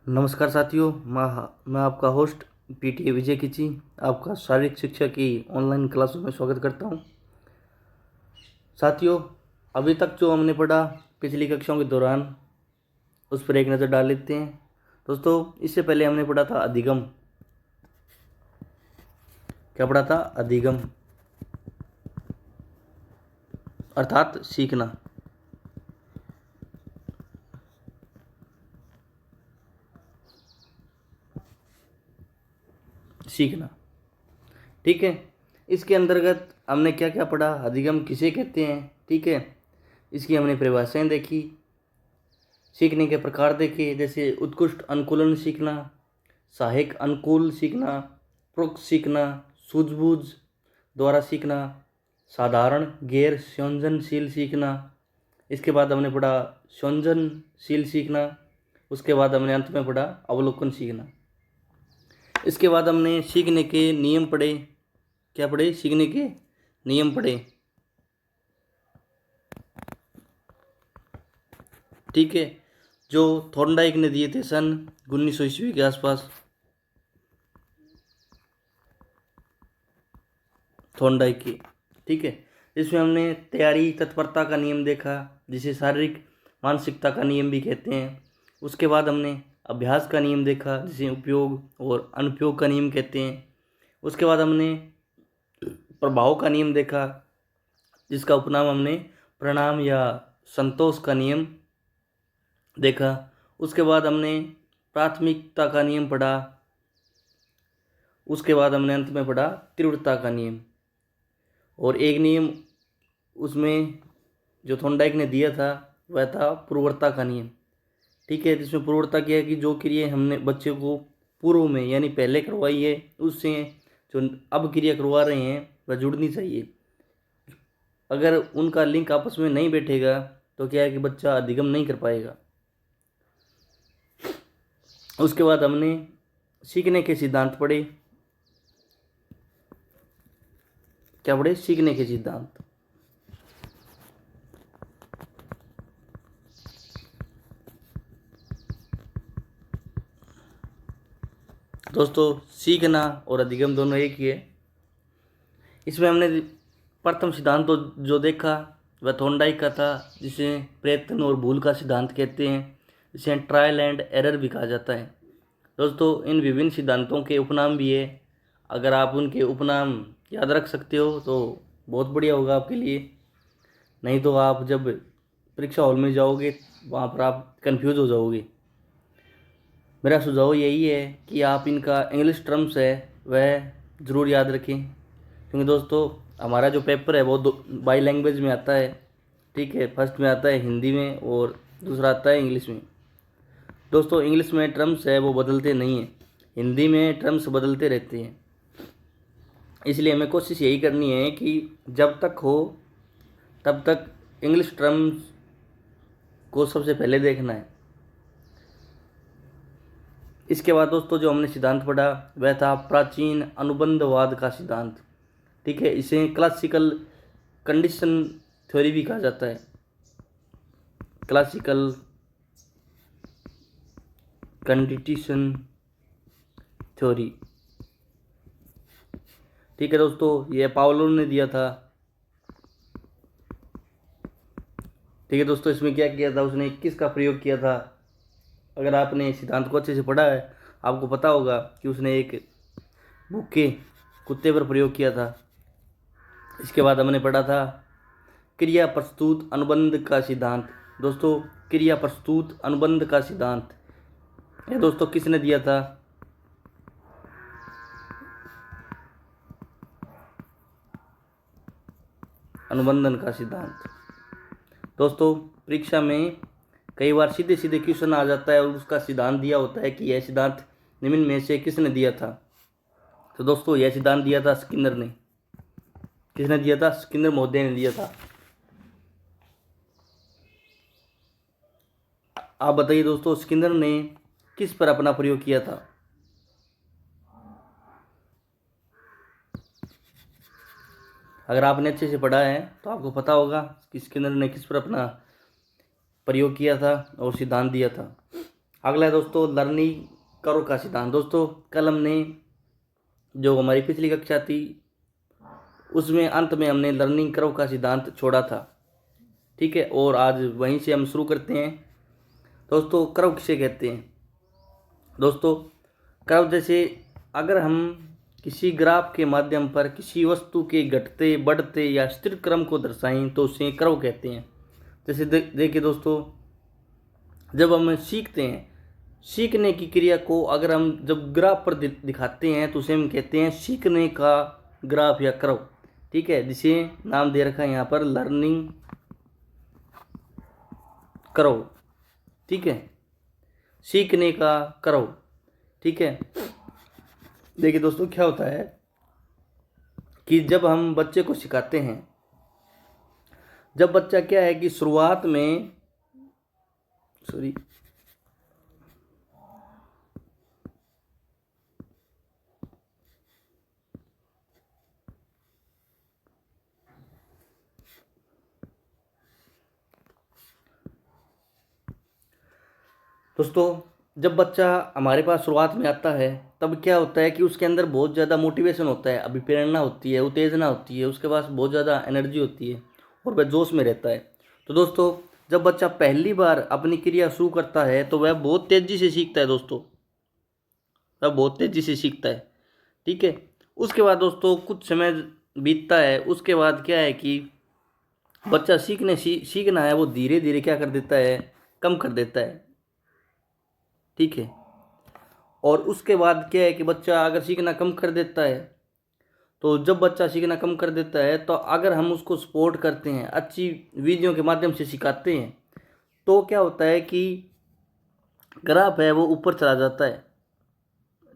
नमस्कार साथियों, मैं आपका होस्ट पीटी विजय किची आपका शारीरिक शिक्षा की ऑनलाइन क्लासों में स्वागत करता हूं। साथियों, अभी तक जो हमने पढ़ा पिछली कक्षाओं के दौरान उस पर एक नज़र डाल लेते हैं। दोस्तों, इससे पहले हमने पढ़ा था अधिगम। क्या पढ़ा था? अधिगम अर्थात सीखना। सीखना, ठीक है। इसके अंतर्गत हमने क्या क्या पढ़ा? अधिगम किसे कहते हैं, ठीक है। इसकी हमने परिभाषाएं देखी, सीखने के प्रकार देखे, जैसे उत्कृष्ट अनुकूलन सीखना, सहायक अनुकूल सीखना, प्रोक्त सीखना, सूझबूझ द्वारा सीखना, साधारण गैर संयोजनशील सीखना। इसके बाद हमने पढ़ा संयोजनशील सीखना। उसके बाद हमने अंत में पढ़ा अवलोकन सीखना। इसके बाद हमने सीखने के नियम पढ़े। क्या पढ़े? सीखने के नियम पढ़े, ठीक है, जो थॉर्नडाइक ने दिए थे सन 1900 ईस्वी के आसपास। थॉर्नडाइक की, ठीक है। इसमें हमने तैयारी तत्परता का नियम देखा, जिसे शारीरिक मानसिकता का नियम भी कहते हैं। उसके बाद हमने अभ्यास का नियम देखा, जिसे उपयोग और अनुपयोग का नियम कहते हैं। उसके बाद हमने प्रभाव का नियम देखा, जिसका उपनाम हमने प्रणाम या संतोष का नियम देखा। उसके बाद हमने प्राथमिकता का नियम पढ़ा। उसके बाद हमने अंत में पढ़ा तीव्रता का नियम। और एक नियम उसमें जो थॉर्नडाइक ने दिया था वह था पूर्वता का नियम, ठीक है, जिसमें पूर्वता किया कि जो क्रिया हमने बच्चे को पूर्व में यानी पहले करवाई है, उससे जो अब क्रिया करवा रहे हैं वह जुड़नी चाहिए। अगर उनका लिंक आपस में नहीं बैठेगा तो क्या है कि बच्चा अधिगम नहीं कर पाएगा। उसके बाद हमने सीखने के सिद्धांत पढ़े। क्या पढ़े? सीखने के सिद्धांत। दोस्तों, सीखना और अधिगम दोनों एक ही है। इसमें हमने प्रथम सिद्धांत तो जो देखा वह थॉर्नडाइक का था, जिसे प्रयत्न और भूल का सिद्धांत कहते हैं, जिसे ट्रायल एंड एरर भी कहा जाता है। दोस्तों, इन विभिन्न सिद्धांतों के उपनाम भी है। अगर आप उनके उपनाम याद रख सकते हो तो बहुत बढ़िया होगा आपके लिए। नहीं तो आप जब परीक्षा हॉल में जाओगे वहाँ पर आप कंफ्यूज हो जाओगे। मेरा सुझाव यही है कि आप इनका इंग्लिश टर्म्स है वह ज़रूर याद रखें, क्योंकि दोस्तों हमारा जो पेपर है वो बाई लैंग्वेज में आता है, ठीक है। फर्स्ट में आता है हिंदी में और दूसरा आता है इंग्लिश में। दोस्तों, इंग्लिश में टर्म्स है वो बदलते नहीं हैं, हिंदी में टर्म्स बदलते रहते हैं। इसलिए हमें कोशिश यही करनी है कि जब तक हो तब तक इंग्लिश टर्म्स को सबसे पहले देखना है। इसके बाद दोस्तों जो हमने सिद्धांत पढ़ा वह था प्राचीन अनुबंधवाद का सिद्धांत, ठीक है। इसे क्लासिकल कंडीशन थ्योरी भी कहा जाता है। क्लासिकल कंडीशन थ्योरी, ठीक है दोस्तों, ये पावलोव ने दिया था, ठीक है दोस्तों। इसमें क्या किया था उसने, किसका प्रयोग किया था? अगर आपने सिद्धांत को अच्छे से पढ़ा है आपको पता होगा कि उसने एक भूखे कुत्ते पर प्रयोग किया था। इसके बाद हमने पढ़ा था क्रिया प्रस्तुत अनुबंध का सिद्धांत। दोस्तों, क्रिया प्रस्तुत अनुबंध का सिद्धांत ये दोस्तों किसने दिया था? अनुबंधन का सिद्धांत। दोस्तों, परीक्षा में कई बार सीधे सीधे क्वेश्चन आ जाता है और उसका सिद्धांत दिया होता है कि यह सिद्धांत निम्न में से किसने दिया था। तो दोस्तों, यह सिद्धांत दिया था स्किनर ने। किसने दिया था? स्किनर महोदय ने दिया था। आप बताइए दोस्तों, स्किनर ने किस पर अपना प्रयोग किया था? अगर आपने अच्छे से पढ़ा है तो आपको पता होगा कि स्किनर ने किस पर अपना प्रयोग किया था और सिद्धांत दिया था। अगला है दोस्तों लर्निंग करो का सिद्धांत। दोस्तों कल हमने जो हमारी पिछली कक्षा थी उसमें अंत में हमने लर्निंग करो का सिद्धांत छोड़ा था, ठीक है, और आज वहीं से हम शुरू करते हैं। दोस्तों कर्व किसे कहते हैं? दोस्तों कर्व जैसे अगर हम किसी ग्राफ के माध्यम पर किसी वस्तु के घटते बढ़ते या स्थिर क्रम को दर्शाएं तो उसे कर्व कहते हैं। जैसे देखिए दोस्तों, जब हम सीखते हैं, सीखने की क्रिया को अगर हम जब ग्राफ पर दिखाते हैं तो उसे हम कहते हैं सीखने का ग्राफ या कर्व, ठीक है, जिसे नाम दे रखा है यहाँ पर लर्निंग कर्व, ठीक है, सीखने का कर्व, ठीक है। देखिए दोस्तों क्या होता है कि जब हम बच्चे को सिखाते हैं, जब बच्चा क्या है कि शुरुआत में दोस्तों जब बच्चा हमारे पास शुरुआत में आता है तब क्या होता है कि उसके अंदर बहुत ज़्यादा मोटिवेशन होता है, अभी प्रेरणा होती है, उत्तेजना होती है, उसके पास बहुत ज़्यादा एनर्जी होती है और वह जोश में रहता है। तो दोस्तों जब बच्चा पहली बार अपनी क्रिया शुरू करता है तो वह बहुत तेज़ी से सीखता है। दोस्तों वह बहुत तेज़ी से सीखता है, ठीक है। उसके बाद दोस्तों कुछ समय बीतता है, उसके बाद क्या है कि बच्चा सीखना है वो धीरे धीरे क्या कर देता है, कम कर देता है, ठीक है। और उसके बाद क्या है कि बच्चा अगर सीखना कम कर देता है, तो जब बच्चा सीखना कम कर देता है तो अगर हम उसको सपोर्ट करते हैं, अच्छी वीडियो के माध्यम से सिखाते हैं, तो क्या होता है कि ग्राफ है वो ऊपर चला जाता है,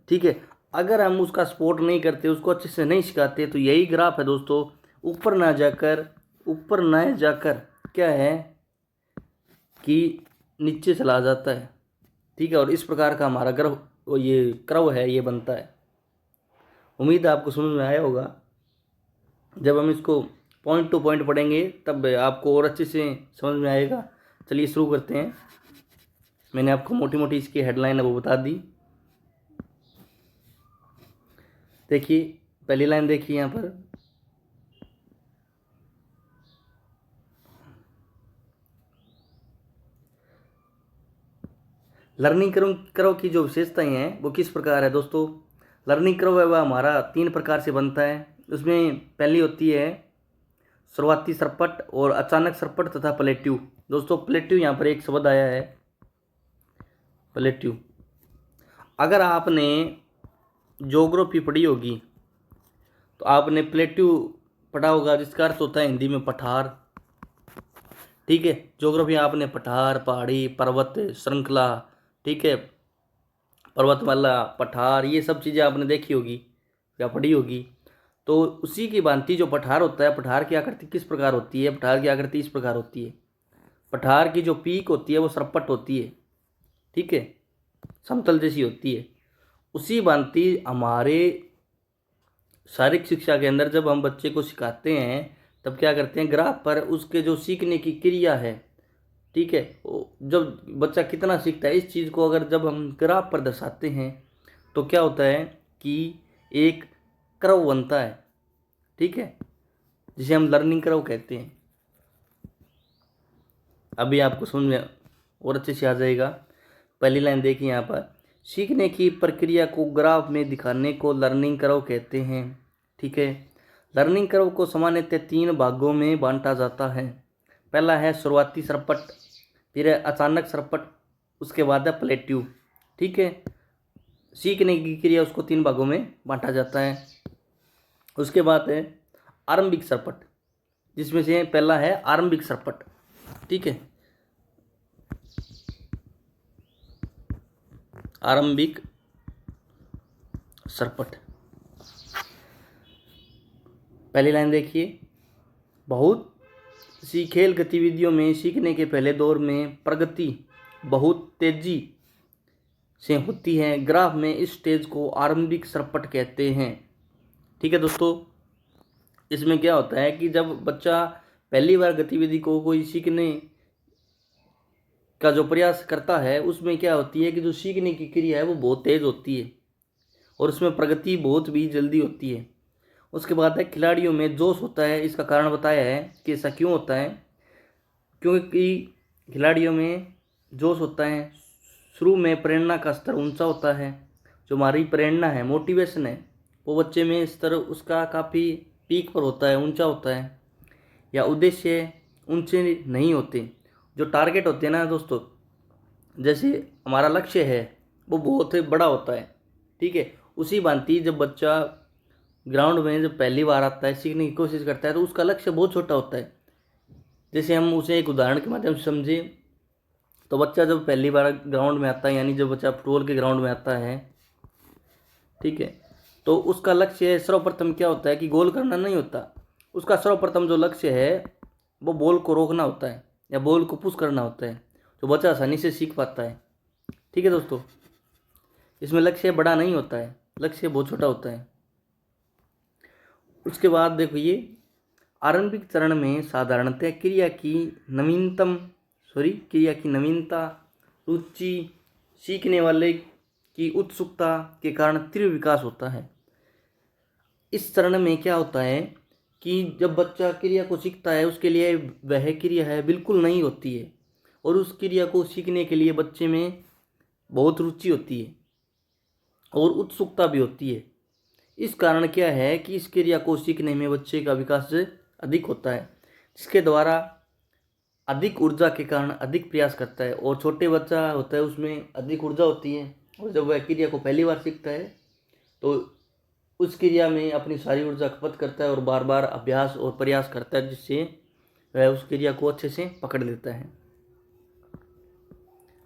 ठीक है। अगर हम उसका सपोर्ट नहीं करते, उसको अच्छे से नहीं सिखाते, तो यही ग्राफ है दोस्तों ऊपर ना जाकर क्या है कि नीचे चला जाता है, ठीक है। और इस प्रकार का हमारा ये कर्व है ये बनता है। उम्मीद है आपको समझ में आया होगा। जब हम इसको पॉइंट टू पॉइंट पढ़ेंगे तब आपको और अच्छे से समझ में आएगा। चलिए शुरू करते हैं। मैंने आपको मोटी मोटी इसकी हेडलाइन है वो बता दी। देखिए पहली लाइन देखिए यहाँ पर, लर्निंग कर्व की जो विशेषताएं हैं वो किस प्रकार है। दोस्तों लर्निंग कर्व है वह हमारा 3 प्रकार से बनता है। उसमें पहली होती है शुरुआती सरपट और अचानक सरपट तथा प्लेट्यू। दोस्तों प्लेट्यू यहाँ पर एक शब्द आया है, प्लेट्यू। अगर आपने ज्योग्राफी पढ़ी होगी तो आपने प्लेट्यू पढ़ा होगा, जिसका अर्थ होता है हिंदी में पठार, ठीक है। ज्योग्राफी आपने पठार, पहाड़ी, पर्वत श्रृंखला, ठीक है, पर्वतमाला, पठार, ये सब चीज़ें आपने देखी होगी या पढ़ी होगी। तो उसी की भांति जो पठार होता है, पठार की आकृति किस प्रकार होती है? पठार की आकृति इस प्रकार होती है। पठार की जो पीक होती है वो सरपट होती है, ठीक है, समतल जैसी होती है। उसी भांति हमारे शारीरिक शिक्षा के अंदर जब हम बच्चे को सिखाते हैं तब क्या करते हैं, ग्राफ पर उसके जो सीखने की क्रिया है, ठीक है, जब बच्चा कितना सीखता है इस चीज़ को अगर जब हम ग्राफ पर दर्शाते हैं तो क्या होता है कि एक कर्व बनता है, ठीक है, जिसे हम लर्निंग कर्व कहते हैं। अभी आपको समझ में और अच्छे से आ जाएगा। पहली लाइन देखिए यहाँ पर, सीखने की प्रक्रिया को ग्राफ में दिखाने को लर्निंग कर्व कहते हैं, ठीक है। लर्निंग कर्व को सामान्यतः 3 भागों में बांटा जाता है। पहला है शुरुआती सरपट, फिर है अचानक सरपट, उसके बाद है प्लेट्यू, ठीक है। सीखने की क्रिया उसको 3 भागों में बांटा जाता है। उसके बाद है आरंभिक सरपट, जिसमें से पहला है आरंभिक सरपट, ठीक है, आरंभिक सरपट। पहली लाइन देखिए, बहुत सी खेल गतिविधियों में सीखने के पहले दौर में प्रगति बहुत तेजी से होती है। ग्राफ में इस स्टेज को आरंभिक सरपट कहते हैं, ठीक है। दोस्तों इसमें क्या होता है कि जब बच्चा पहली बार गतिविधि को कोई सीखने का जो प्रयास करता है उसमें क्या होती है कि जो सीखने की क्रिया है वो बहुत तेज होती है और उसमें प्रगति बहुत भी जल्दी होती है। उसके बाद है खिलाड़ियों में जोश होता है। इसका कारण बताया है कि ऐसा क्यों होता है, क्योंकि खिलाड़ियों में जोश होता है। शुरू में प्रेरणा का स्तर ऊंचा होता है। जो हमारी प्रेरणा है, मोटिवेशन है, वो बच्चे में स्तर उसका काफ़ी पीक पर होता है, ऊंचा होता है। या उद्देश्य ऊंचे नहीं होते। जो टारगेट होते हैं ना दोस्तों, जैसे हमारा लक्ष्य है वो बहुत बड़ा होता है, ठीक है। उसी भांति जब बच्चा ग्राउंड में जब पहली बार आता है, सीखने की कोशिश करता है, तो उसका लक्ष्य बहुत छोटा होता है। जैसे हम उसे एक उदाहरण के माध्यम से समझे तो बच्चा जब पहली बार ग्राउंड में आता है, यानी जब बच्चा फुटबॉल के ग्राउंड में आता है, ठीक है, तो उसका लक्ष्य सर्वप्रथम क्या होता है कि गोल करना नहीं होता। उसका सर्वप्रथम जो लक्ष्य है वो बॉल को रोकना होता है या बॉल को पुश करना होता है, जो बच्चा आसानी से सीख पाता है। ठीक है दोस्तों, इसमें लक्ष्य बड़ा नहीं होता है, लक्ष्य बहुत छोटा होता है। उसके बाद देखो, ये आरंभिक चरण में साधारणतः क्रिया की नवीनता, रुचि, सीखने वाले की उत्सुकता के कारण तीव्र विकास होता है। इस चरण में क्या होता है कि जब बच्चा क्रिया को सीखता है, उसके लिए वह क्रिया है बिल्कुल नई होती है और उस क्रिया को सीखने के लिए बच्चे में बहुत रुचि होती है और उत्सुकता भी होती है। इस कारण क्या है कि इस क्रिया को सीखने में बच्चे का विकास अधिक होता है, जिसके द्वारा अधिक ऊर्जा के कारण अधिक प्रयास करता है। और छोटे बच्चा होता है उसमें अधिक ऊर्जा होती है, और जब वह क्रिया को पहली बार सीखता है तो उस क्रिया में अपनी सारी ऊर्जा खपत करता है और बार बार अभ्यास और प्रयास करता है, जिससे वह उस क्रिया को अच्छे से पकड़ लेता है।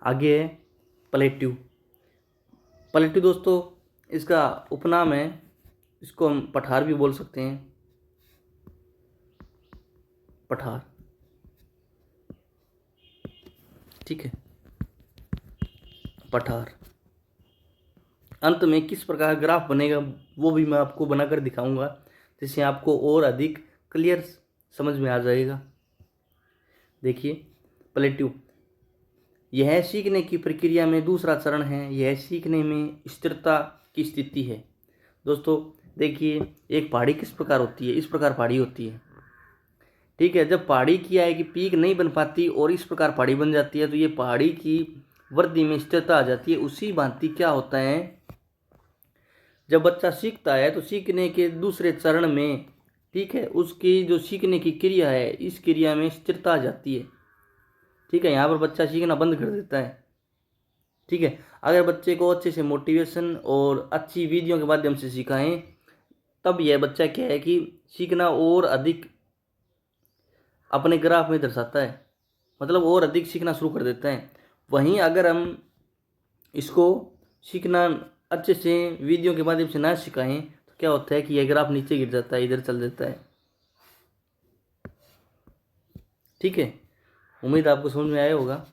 आगे है पलेटिव। पलेटिव दोस्तों, इसका उपनाम है, इसको हम पठार भी बोल सकते हैं। पठार, ठीक है, पठार। अंत में किस प्रकार ग्राफ बनेगा वो भी मैं आपको बनाकर दिखाऊंगा, जिससे आपको और अधिक क्लियर समझ में आ जाएगा। देखिए, प्लेटिव यह सीखने की प्रक्रिया में दूसरा चरण है। यह सीखने में स्थिरता की स्थिति है। दोस्तों देखिए, एक पहाड़ी किस प्रकार होती है, इस प्रकार पहाड़ी होती है, ठीक है। जब पहाड़ी क्या है कि पीक नहीं बन पाती और इस प्रकार पहाड़ी बन जाती है, तो ये पहाड़ी की वृद्धि में स्थिरता आ जाती है। उसी भांति क्या होता है, जब बच्चा सीखता है तो सीखने के दूसरे चरण में, ठीक है, उसकी जो सीखने की क्रिया है, इस क्रिया में स्थिरता आ जाती है, ठीक है। यहाँ पर बच्चा सीखना बंद कर देता है, ठीक है। अगर बच्चे को अच्छे से मोटिवेशन और अच्छी वीडियो के माध्यम से सिखाएं, तब यह बच्चा क्या है कि सीखना और अधिक अपने ग्राफ में दर्शाता है, मतलब और अधिक सीखना शुरू कर देता है। वहीं अगर हम इसको सीखना अच्छे से वीडियो के माध्यम से ना सिखाएं, तो क्या होता है कि यह ग्राफ नीचे गिर जाता है, इधर चल जाता है, ठीक है। उम्मीद आपको समझ में आया होगा।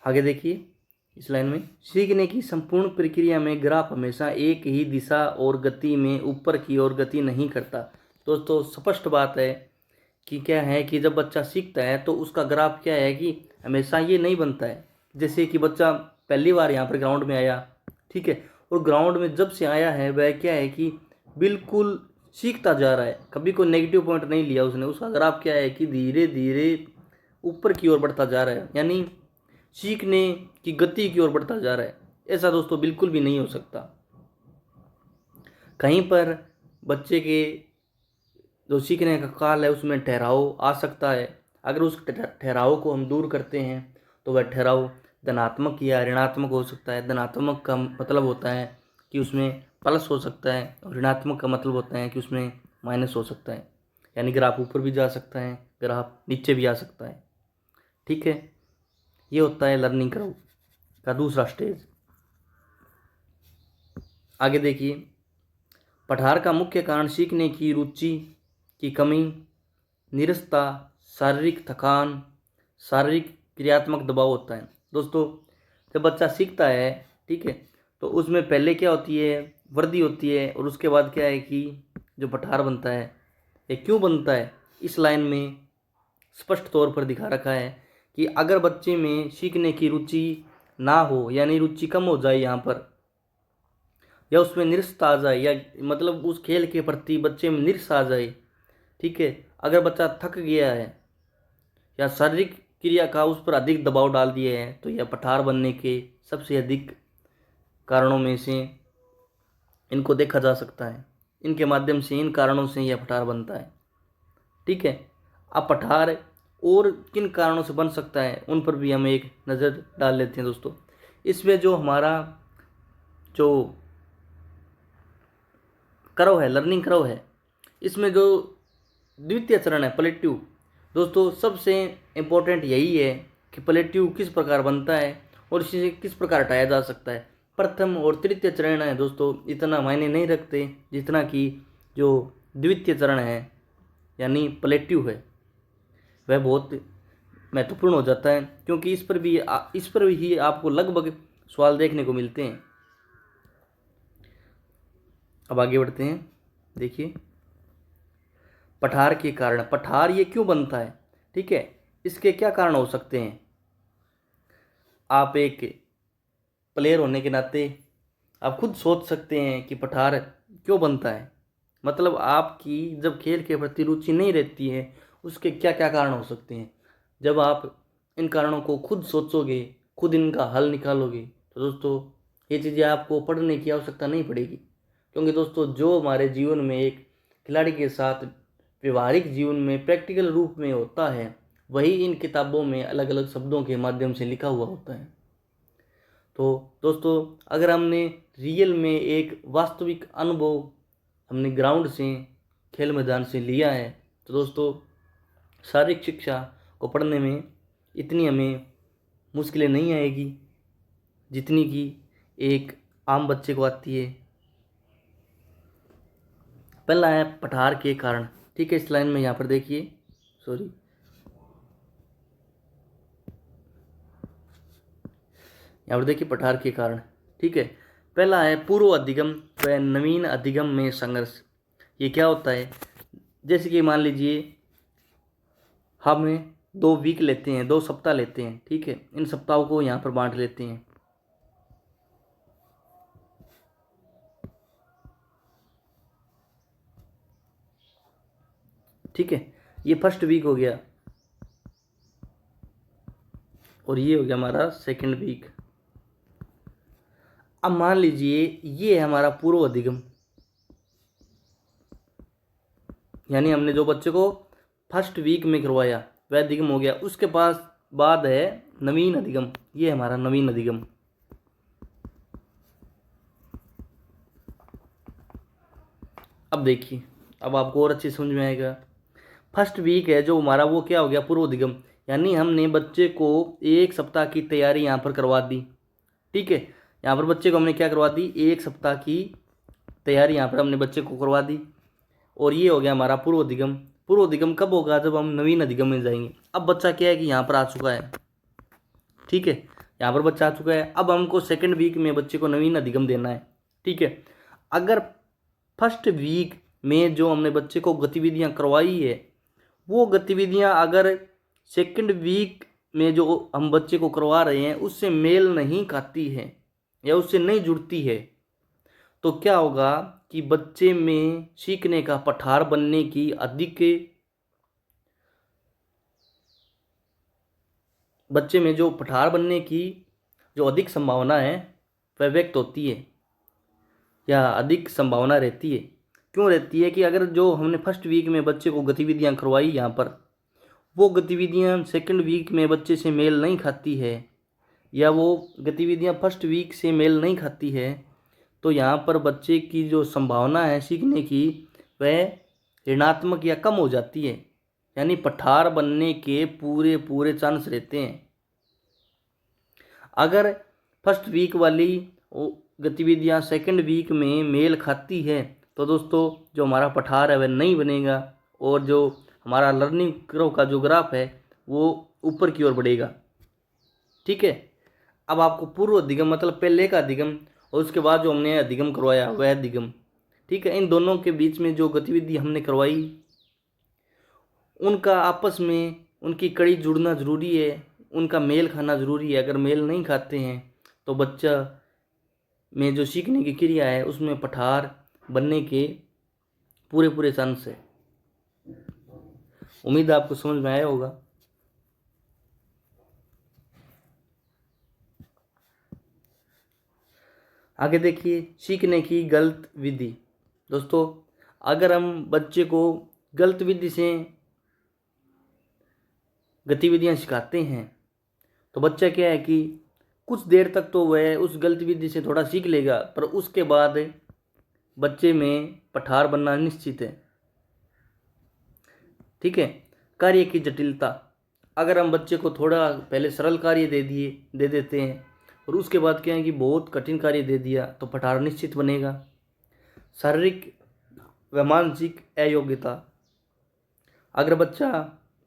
आगे देखिए, इस लाइन में सीखने की संपूर्ण प्रक्रिया में ग्राफ हमेशा एक ही दिशा और गति में ऊपर की ओर गति नहीं करता। दोस्तों स्पष्ट बात है कि क्या है कि जब बच्चा सीखता है तो उसका ग्राफ क्या है कि हमेशा ये नहीं बनता है। जैसे कि बच्चा पहली बार यहाँ पर ग्राउंड में आया, ठीक है, और ग्राउंड में जब से आया है वह क्या है कि बिल्कुल सीखता जा रहा है, कभी कोई नेगेटिव पॉइंट नहीं लिया उसने। उसका ग्राफ क्या है कि धीरे धीरे ऊपर की ओर बढ़ता जा रहा है, यानी सीखने की गति की ओर बढ़ता जा रहा है। ऐसा दोस्तों बिल्कुल भी नहीं हो सकता। कहीं पर बच्चे के जो सीखने का काल है उसमें ठहराव आ सकता है। अगर उस ठहराव को हम दूर करते हैं तो वह ठहराव धनात्मक या ऋणात्मक हो सकता है। धनात्मक का मतलब होता है कि उसमें प्लस हो सकता है और ऋणात्मक का मतलब होता है कि उसमें माइनस हो सकता है, यानी ग्राफ ऊपर भी जा सकता है, ग्राफ नीचे भी आ सकता है, ठीक है। ये होता है लर्निंग कर्व का दूसरा स्टेज। आगे देखिए, पठार का मुख्य कारण सीखने की रुचि की कमी, निरस्ता, शारीरिक थकान, शारीरिक क्रियात्मक दबाव होता है। दोस्तों जब बच्चा सीखता है, ठीक है, तो उसमें पहले क्या होती है, वृद्धि होती है, और उसके बाद क्या है कि जो पठार बनता है, ये क्यों बनता है, इस लाइन में स्पष्ट तौर पर दिखा रखा है कि अगर बच्चे में सीखने की रुचि ना हो, यानी रुचि कम हो जाए यहाँ पर, या उसमें निरस्त आ जाए, या मतलब उस खेल के प्रति बच्चे में निरस आ जाए, ठीक है, अगर बच्चा थक गया है या शारीरिक क्रिया का उस पर अधिक दबाव डाल दिए है, तो यह पठार बनने के सबसे अधिक कारणों में से इनको देखा जा सकता है। इनके माध्यम से, इन कारणों से यह पठार बनता है। ठीक है, अब पठार और किन कारणों से बन सकता है उन पर भी हम एक नज़र डाल लेते हैं दोस्तों। इसमें जो हमारा जो कर्व है, लर्निंग कर्व है, इसमें जो द्वितीय चरण है प्लेट्यू, दोस्तों सबसे इम्पोर्टेंट यही है कि प्लेट्यू किस प्रकार बनता है और इसे किस प्रकार हटाया जा सकता है। प्रथम और तृतीय चरण है दोस्तों इतना मायने नहीं रखते जितना कि जो द्वितीय चरण है यानी प्लेट्यू है वह बहुत महत्वपूर्ण हो जाता है, क्योंकि इस पर ही आपको लगभग सवाल देखने को मिलते हैं। अब आगे बढ़ते हैं। देखिए पठार के कारण, पठार ये क्यों बनता है, ठीक है, इसके क्या कारण हो सकते हैं। आप एक प्लेयर होने के नाते आप खुद सोच सकते हैं कि पठार क्यों बनता है, मतलब आपकी जब खेल के प्रति रुचि नहीं रहती है उसके क्या क्या कारण हो सकते हैं। जब आप इन कारणों को खुद सोचोगे, खुद इनका हल निकालोगे, तो दोस्तों ये चीज़ें आपको पढ़ने की आवश्यकता नहीं पड़ेगी, क्योंकि दोस्तों जो हमारे जीवन में एक खिलाड़ी के साथ व्यवहारिक जीवन में प्रैक्टिकल रूप में होता है वही इन किताबों में अलग अलग शब्दों के माध्यम से लिखा हुआ होता है। तो दोस्तों अगर हमने रियल में एक वास्तविक अनुभव हमने ग्राउंड से, खेल मैदान से लिया है, तो दोस्तों शारीरिक शिक्षा को पढ़ने में इतनी हमें मुश्किलें नहीं आएगी जितनी कि एक आम बच्चे को आती है। पहला है पठार के कारण, ठीक है, इस लाइन में यहाँ पर देखिए, सॉरी, यहाँ पर देखिए पठार के कारण, ठीक है। पहला है पूर्व अधिगम व नवीन अधिगम में संघर्ष। ये क्या होता है, जैसे कि मान लीजिए हम 2 वीक लेते हैं, 2 सप्ताह लेते हैं, ठीक है, इन सप्ताहों को यहाँ पर बांट लेते हैं। ठीक है, ये फर्स्ट वीक हो गया और ये हो गया हमारा सेकंड वीक। अब मान लीजिए ये है हमारा पूर्व अधिगम, यानी हमने जो बच्चे को फर्स्ट वीक में करवाया वह अधिगम हो गया। उसके पास बाद है नवीन अधिगम, ये हमारा नवीन अधिगम। अब देखिए, अब आपको और अच्छी समझ में आएगा। फर्स्ट वीक है जो हमारा, वो क्या हो गया, पूर्व अधिगम, यानी हमने बच्चे को 1 सप्ताह की तैयारी यहाँ पर करवा दी। ठीक है, यहाँ पर बच्चे को हमने क्या करवा दी, 1 सप्ताह की तैयारी यहाँ पर हमने बच्चे को करवा दी, और ये हो गया हमारा पूर्व अधिगम। पूर्व अधिगम कब होगा, जब हम नवीन अधिगम में जाएंगे। अब बच्चा क्या है कि यहाँ पर आ चुका है, ठीक है, यहाँ पर बच्चा आ चुका है। अब हमको सेकंड वीक में बच्चे को नवीन अधिगम देना है। ठीक है, अगर फर्स्ट वीक में जो हमने बच्चे को गतिविधियाँ करवाई है वो गतिविधियाँ अगर सेकंड वीक में जो हम बच्चे को करवा रहे हैं उससे मेल नहीं खाती है या उससे नहीं जुड़ती है, तो क्या होगा कि बच्चे में सीखने का पठार बनने की बच्चे में जो पठार बनने की जो अधिक संभावना है वह व्यक्त होती है या अधिक संभावना रहती है। क्यों रहती है कि अगर जो हमने फर्स्ट वीक में बच्चे को गतिविधियां करवाई यहाँ पर, वो गतिविधियां सेकंड वीक में बच्चे से मेल नहीं खाती है या वो गतिविधियां फर्स्ट वीक से मेल नहीं खाती है, तो यहाँ पर बच्चे की जो संभावना है सीखने की वह ऋणात्मक या कम हो जाती है, यानी पठार बनने के पूरे पूरे चांस रहते हैं। अगर फर्स्ट वीक वाली गतिविधियां सेकंड वीक में मेल खाती है तो दोस्तों जो हमारा पठार है वह नहीं बनेगा और जो हमारा लर्निंग कर्व का जो ग्राफ है वो ऊपर की ओर बढ़ेगा। ठीक है, अब आपको पूर्व अधिगम मतलब पहले का अधिगम और उसके बाद जो हमने अधिगम करवाया वह अधिगम, ठीक है, इन दोनों के बीच में जो गतिविधि हमने करवाई उनका आपस में उनकी कड़ी जुड़ना ज़रूरी है, उनका मेल खाना ज़रूरी है। अगर मेल नहीं खाते हैं तो बच्चा में जो सीखने की क्रिया है उसमें पठार बनने के पूरे पूरे चांस है। उम्मीद आपको समझ में आया होगा। आगे देखिए, सीखने की गलत विधि। दोस्तों, अगर हम बच्चे को गलत विधि से गतिविधियां सिखाते हैं तो बच्चा क्या है कि कुछ देर तक तो वह उस गलत विधि से थोड़ा सीख लेगा, पर उसके बाद बच्चे में पठार बनना निश्चित है। ठीक है। कार्य की जटिलता, अगर हम बच्चे को थोड़ा पहले सरल कार्य दे देते हैं और उसके बाद क्या है कि बहुत कठिन कार्य दे दिया तो पठार निश्चित बनेगा। शारीरिक व मानसिक अयोग्यता, अगर बच्चा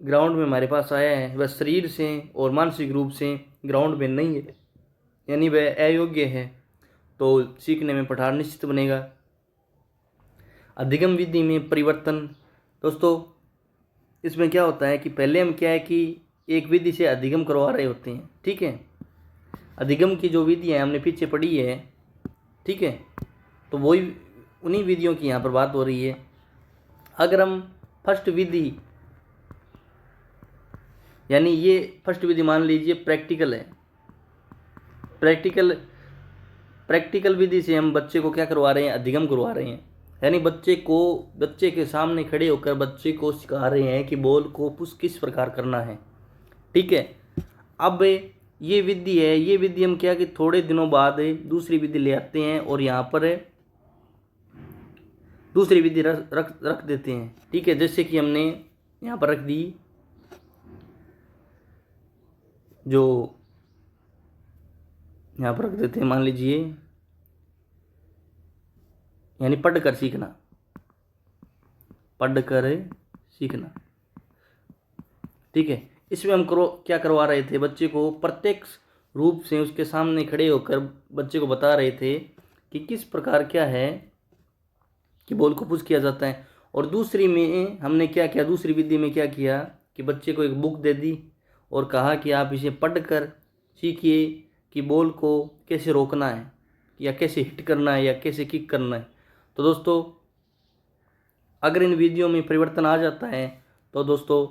ग्राउंड में हमारे पास आया है, वह शरीर से और मानसिक रूप से ग्राउंड में नहीं है, यानी वह अयोग्य है, तो सीखने में पठार निश्चित बनेगा। अधिगम विधि में परिवर्तन, दोस्तों इसमें क्या होता है कि पहले हम क्या है कि एक विधि से अधिगम करवा रहे होते हैं। ठीक है। अधिगम की जो विधि है हमने पीछे पढ़ी है। ठीक है। तो वही उन्हीं विधियों की यहाँ पर बात हो रही है। अगर हम फर्स्ट विधि, यानी ये फर्स्ट विधि मान लीजिए प्रैक्टिकल है, प्रैक्टिकल विधि से हम बच्चे को क्या करवा रहे हैं, अधिगम करवा रहे हैं। यानी बच्चे के सामने खड़े होकर बच्चे को सिखा रहे हैं कि बॉल को पुश किस प्रकार करना है। ठीक है। अब ये विधि है, ये विधि हम क्या कि थोड़े दिनों बाद दूसरी विधि ले आते हैं और यहाँ पर दूसरी विधि रख देते हैं। ठीक है। जैसे कि हमने यहाँ पर रख दी जो यहाँ पर रख देते हैं, मान लीजिए यानी पढ़कर सीखना, ठीक है। इसमें हम क्या करवा रहे थे, बच्चे को प्रत्यक्ष रूप से उसके सामने खड़े होकर बच्चे को बता रहे थे कि किस प्रकार क्या है कि बॉल को पुश किया जाता है। और दूसरी में हमने क्या किया, दूसरी विधि में क्या किया कि बच्चे को एक बुक दे दी और कहा कि आप इसे पढ़कर सीखिए कि बॉल को कैसे रोकना है या कैसे हिट करना है या कैसे किक करना है। तो दोस्तों अगर इन विधियों में परिवर्तन आ जाता है तो दोस्तों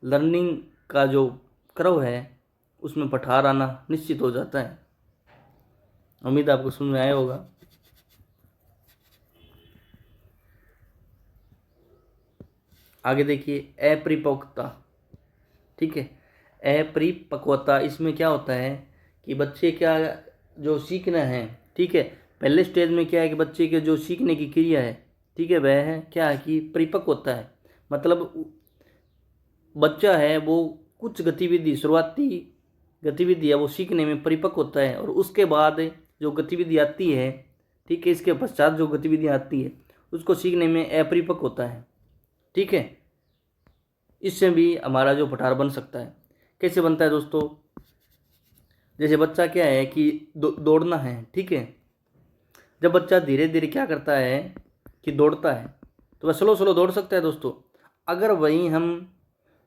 लर्निंग का जो कर्व है उसमें पठार आना निश्चित हो जाता है। उम्मीद आपको समझ में आया होगा। आगे देखिए, अपरिपक्वता। ठीक है। अपरिपक्वता, इसमें क्या होता है कि बच्चे क्या जो सीखना है, ठीक है, पहले स्टेज में क्या है कि बच्चे के जो सीखने की क्रिया है, ठीक है, वह है क्या है कि परिपक्व होता है। मतलब बच्चा है वो कुछ शुरुआती गतिविधि है वो सीखने में परिपक्व होता है और उसके बाद जो गतिविधि आती है, ठीक है, इसके पश्चात जो गतिविधि आती है उसको सीखने में अपरिपक्व होता है। ठीक है। इससे भी हमारा जो पठार बन सकता है। कैसे बनता है दोस्तों, जैसे बच्चा क्या है कि दौड़ना है। ठीक है। जब बच्चा धीरे धीरे क्या करता है कि दौड़ता है तो वह स्लो दौड़ सकता है दोस्तों। अगर वहीं हम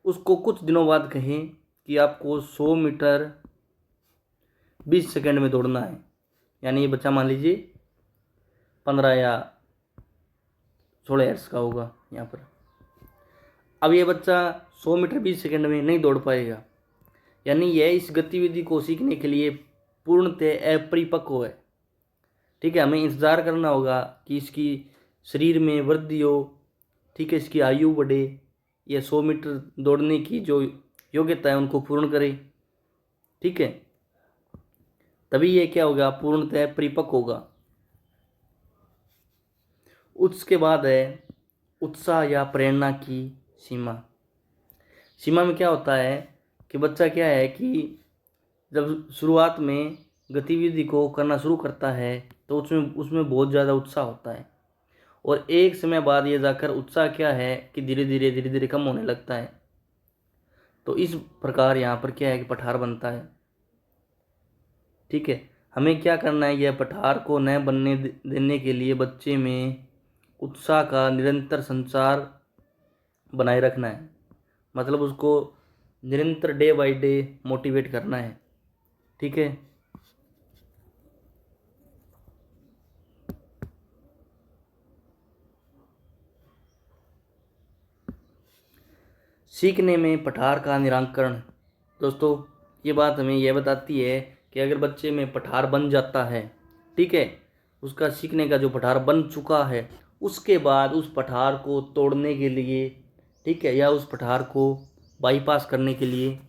उसको कुछ दिनों बाद कहें कि आपको 100 मीटर 20 सेकंड में दौड़ना है, यानी ये बच्चा मान लीजिए 15 या 16 ईयर्स का होगा यहाँ पर। अब ये बच्चा 100 मीटर 20 सेकंड में नहीं दौड़ पाएगा, यानी यह इस गतिविधि को सीखने के लिए पूर्णतः अपरिपक्व है। ठीक है। हमें इंतज़ार करना होगा कि इसकी शरीर में वृद्धि हो, ठीक है, इसकी आयु बढ़े, यह 100 मीटर दौड़ने की जो योग्यता है उनको पूर्ण करे। ठीक है। तभी ये क्या होगा, पूर्णतः परिपक्व होगा। उसके बाद है उत्साह या प्रेरणा की सीमा में क्या होता है कि बच्चा क्या है कि जब शुरुआत में गतिविधि को करना शुरू करता है तो उसमें बहुत ज़्यादा उत्साह होता है और एक समय बाद ये जाकर उत्साह क्या है कि धीरे धीरे कम होने लगता है। तो इस प्रकार यहाँ पर क्या है कि पठार बनता है। ठीक है। हमें क्या करना है, यह पठार को न बनने देने के लिए बच्चे में उत्साह का निरंतर संचार बनाए रखना है। मतलब उसको निरंतर डे बाय डे मोटिवेट करना है। ठीक है। सीखने में पठार का निराकरण। दोस्तों ये बात हमें यह बताती है कि अगर बच्चे में पठार बन जाता है, ठीक है, उसका सीखने का जो पठार बन चुका है, उसके बाद उस पठार को तोड़ने के लिए, ठीक है, या उस पठार को बाईपास करने के लिए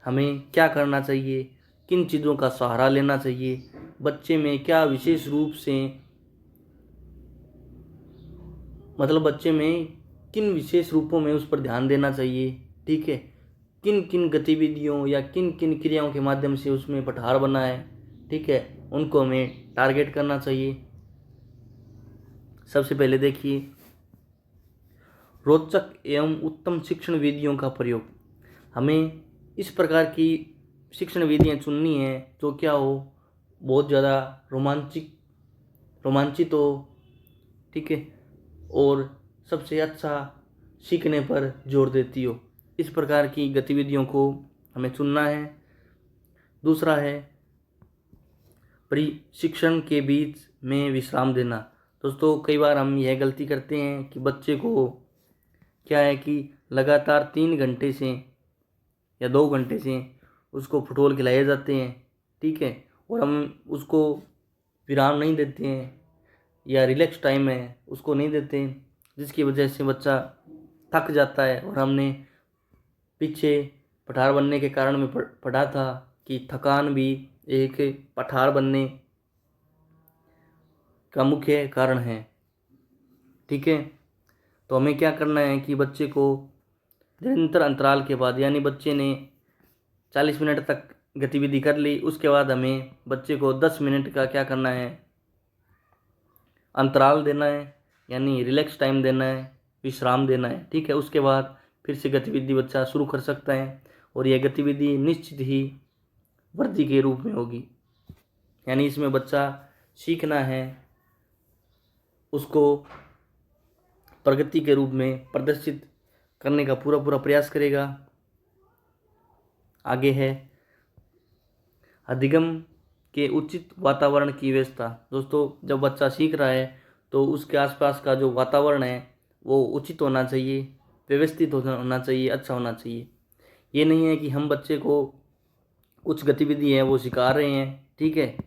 हमें क्या करना चाहिए, किन चीज़ों का सहारा लेना चाहिए, बच्चे में क्या विशेष रूप से, मतलब बच्चे में किन विशेष रूपों में उस पर ध्यान देना चाहिए, ठीक है, किन किन गतिविधियों या किन किन क्रियाओं के माध्यम से उसमें पठार बना है, ठीक है, उनको हमें टारगेट करना चाहिए। सबसे पहले देखिए, रोचक एवं उत्तम शिक्षण विधियों का प्रयोग। हमें इस प्रकार की शिक्षण विधियाँ चुननी है जो क्या हो, बहुत ज़्यादा रोमांचित हो, ठीक है, और सबसे अच्छा सीखने पर जोर देती हो। इस प्रकार की गतिविधियों को हमें चुनना है। दूसरा है प्रशिक्षण के बीच में विश्राम देना। दोस्तों कई बार हम यह गलती करते हैं कि बच्चे को क्या है कि लगातार 3 घंटे से या 2 घंटे से उसको फुटबॉल खिलाए जाते हैं, ठीक है, और हम उसको विराम नहीं देते हैं या रिलैक्स टाइम है उसको नहीं देते, जिसकी वजह से बच्चा थक जाता है। और हमने पीछे पठार बनने के कारण में पढ़ा था कि थकान भी एक पठार बनने का मुख्य कारण है। ठीक है। तो हमें क्या करना है कि बच्चे को निरंतर अंतराल के बाद, यानी बच्चे ने 40 मिनट तक गतिविधि कर ली, उसके बाद हमें बच्चे को 10 मिनट का क्या करना है, अंतराल देना है, यानी रिलैक्स टाइम देना है, विश्राम देना है। ठीक है। उसके बाद फिर से गतिविधि बच्चा शुरू कर सकता है और यह गतिविधि निश्चित ही वृद्धि के रूप में होगी, यानी इसमें बच्चा सीखना है, उसको प्रगति के रूप में प्रदर्शित करने का पूरा पूरा प्रयास करेगा। आगे है अधिगम के उचित वातावरण की व्यवस्था। दोस्तों जब बच्चा सीख रहा है तो उसके आसपास का जो वातावरण है वो उचित होना चाहिए, व्यवस्थित होना चाहिए, अच्छा होना चाहिए। ये नहीं है कि हम बच्चे को कुछ गतिविधि है वो सिखा रहे हैं, ठीक है,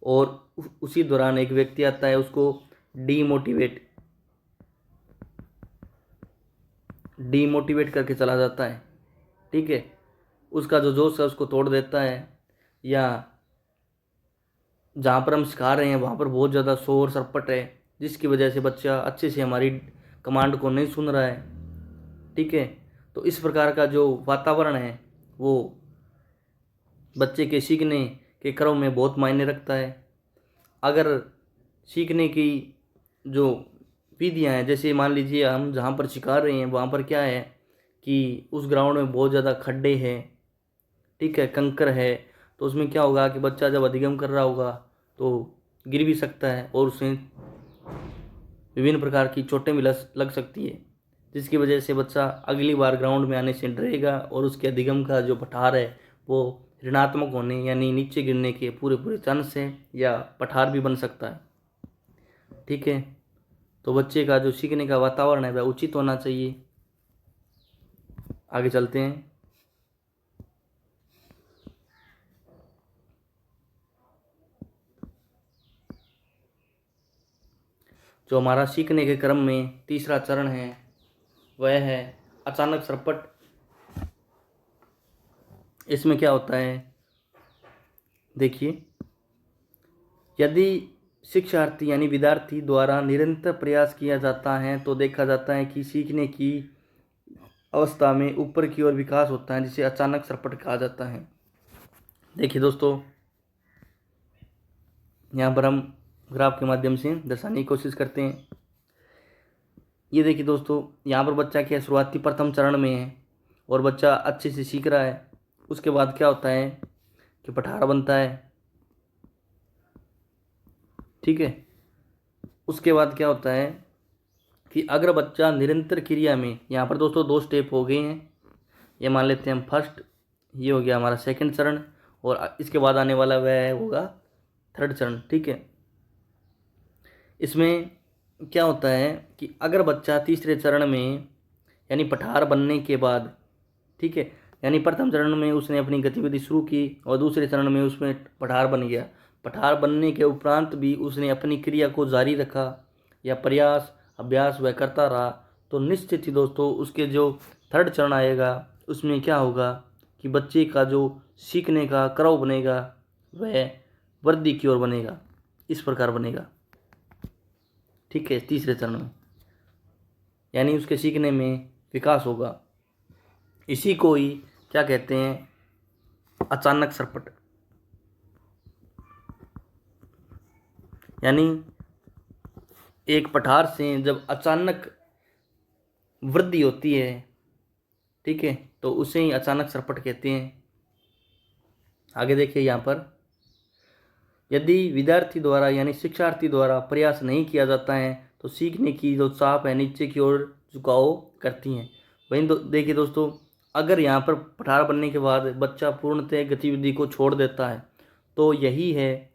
और उसी दौरान एक व्यक्ति आता है उसको डीमोटिवेट करके चला जाता है, ठीक है, उसका जो जोश है उसको तोड़ देता है, या जहाँ पर हम सिखा रहे हैं वहाँ पर बहुत ज़्यादा शोर सरपट है जिसकी वजह से बच्चा अच्छे से हमारी कमांड को नहीं सुन रहा है। ठीक है। तो इस प्रकार का जो वातावरण है वो बच्चे के सीखने के क्रम में बहुत मायने रखता है। अगर सीखने की जो विधियाँ हैं, जैसे मान लीजिए हम जहाँ पर सिखा रहे हैं वहाँ पर क्या है कि उस ग्राउंड में बहुत ज़्यादा खड्डे हैं, ठीक है, कंकर है, तो उसमें क्या होगा कि बच्चा जब अधिगम कर रहा होगा तो गिर भी सकता है और उसे विभिन्न प्रकार की चोटें भी लग सकती है, जिसकी वजह से बच्चा अगली बार ग्राउंड में आने से डरेगा और उसके अधिगम का जो पठार है वो ऋणात्मक होने यानी नीचे गिरने के पूरे पूरे चांस है या पठार भी बन सकता है। ठीक है। तो बच्चे का जो सीखने का वातावरण है वह उचित होना चाहिए। आगे चलते हैं। जो हमारा सीखने के क्रम में तीसरा चरण है वह है अचानक सरपट। इसमें क्या होता है, देखिए, यदि शिक्षार्थी यानी विद्यार्थी द्वारा निरंतर प्रयास किया जाता है तो देखा जाता है कि सीखने की अवस्था में ऊपर की ओर विकास होता है, जिसे अचानक सरपट कहा जाता है। देखिए दोस्तों, यहाँ पर हम ग्राफ के माध्यम से दर्शाने की कोशिश करते हैं। ये देखिए दोस्तों, यहाँ पर बच्चा क्या शुरुआती प्रथम चरण में है और बच्चा अच्छे से सीख रहा है। उसके बाद क्या होता है कि पठार बनता है, ठीक है। उसके बाद क्या होता है कि अगर बच्चा निरंतर क्रिया में, यहाँ पर दोस्तों 2 स्टेप हो गए हैं, ये मान लेते हैं हम फर्स्ट, ये हो गया हमारा सेकंड चरण, और इसके बाद आने वाला वह होगा थर्ड चरण। ठीक है, इसमें क्या होता है कि अगर बच्चा तीसरे चरण में यानी पठार बनने के बाद, ठीक है, यानी प्रथम चरण में उसने अपनी गतिविधि शुरू की और दूसरे चरण में उसमें पठार बन गया, पठार बनने के उपरांत भी उसने अपनी क्रिया को जारी रखा या प्रयास अभ्यास वह करता रहा, तो निश्चित ही दोस्तों उसके जो थर्ड चरण आएगा उसमें क्या होगा कि बच्चे का जो सीखने का क्रम बनेगा वह वृद्धि की ओर बनेगा, इस प्रकार बनेगा। ठीक है, तीसरे चरण में यानी उसके सीखने में विकास होगा। इसी को ही क्या कहते हैं, अचानक सरपट। यानी एक पठार से जब अचानक वृद्धि होती है, ठीक है, तो उसे ही अचानक सरपट कहते हैं। आगे देखिए यहाँ पर, यदि विद्यार्थी द्वारा यानी शिक्षार्थी द्वारा प्रयास नहीं किया जाता है तो सीखने की जो चाप है नीचे की ओर झुकाव करती हैं। वहीं देखिए दोस्तों, अगर यहाँ पर पठार बनने के बाद बच्चा पूर्णतः गतिविधि को छोड़ देता है तो यही है,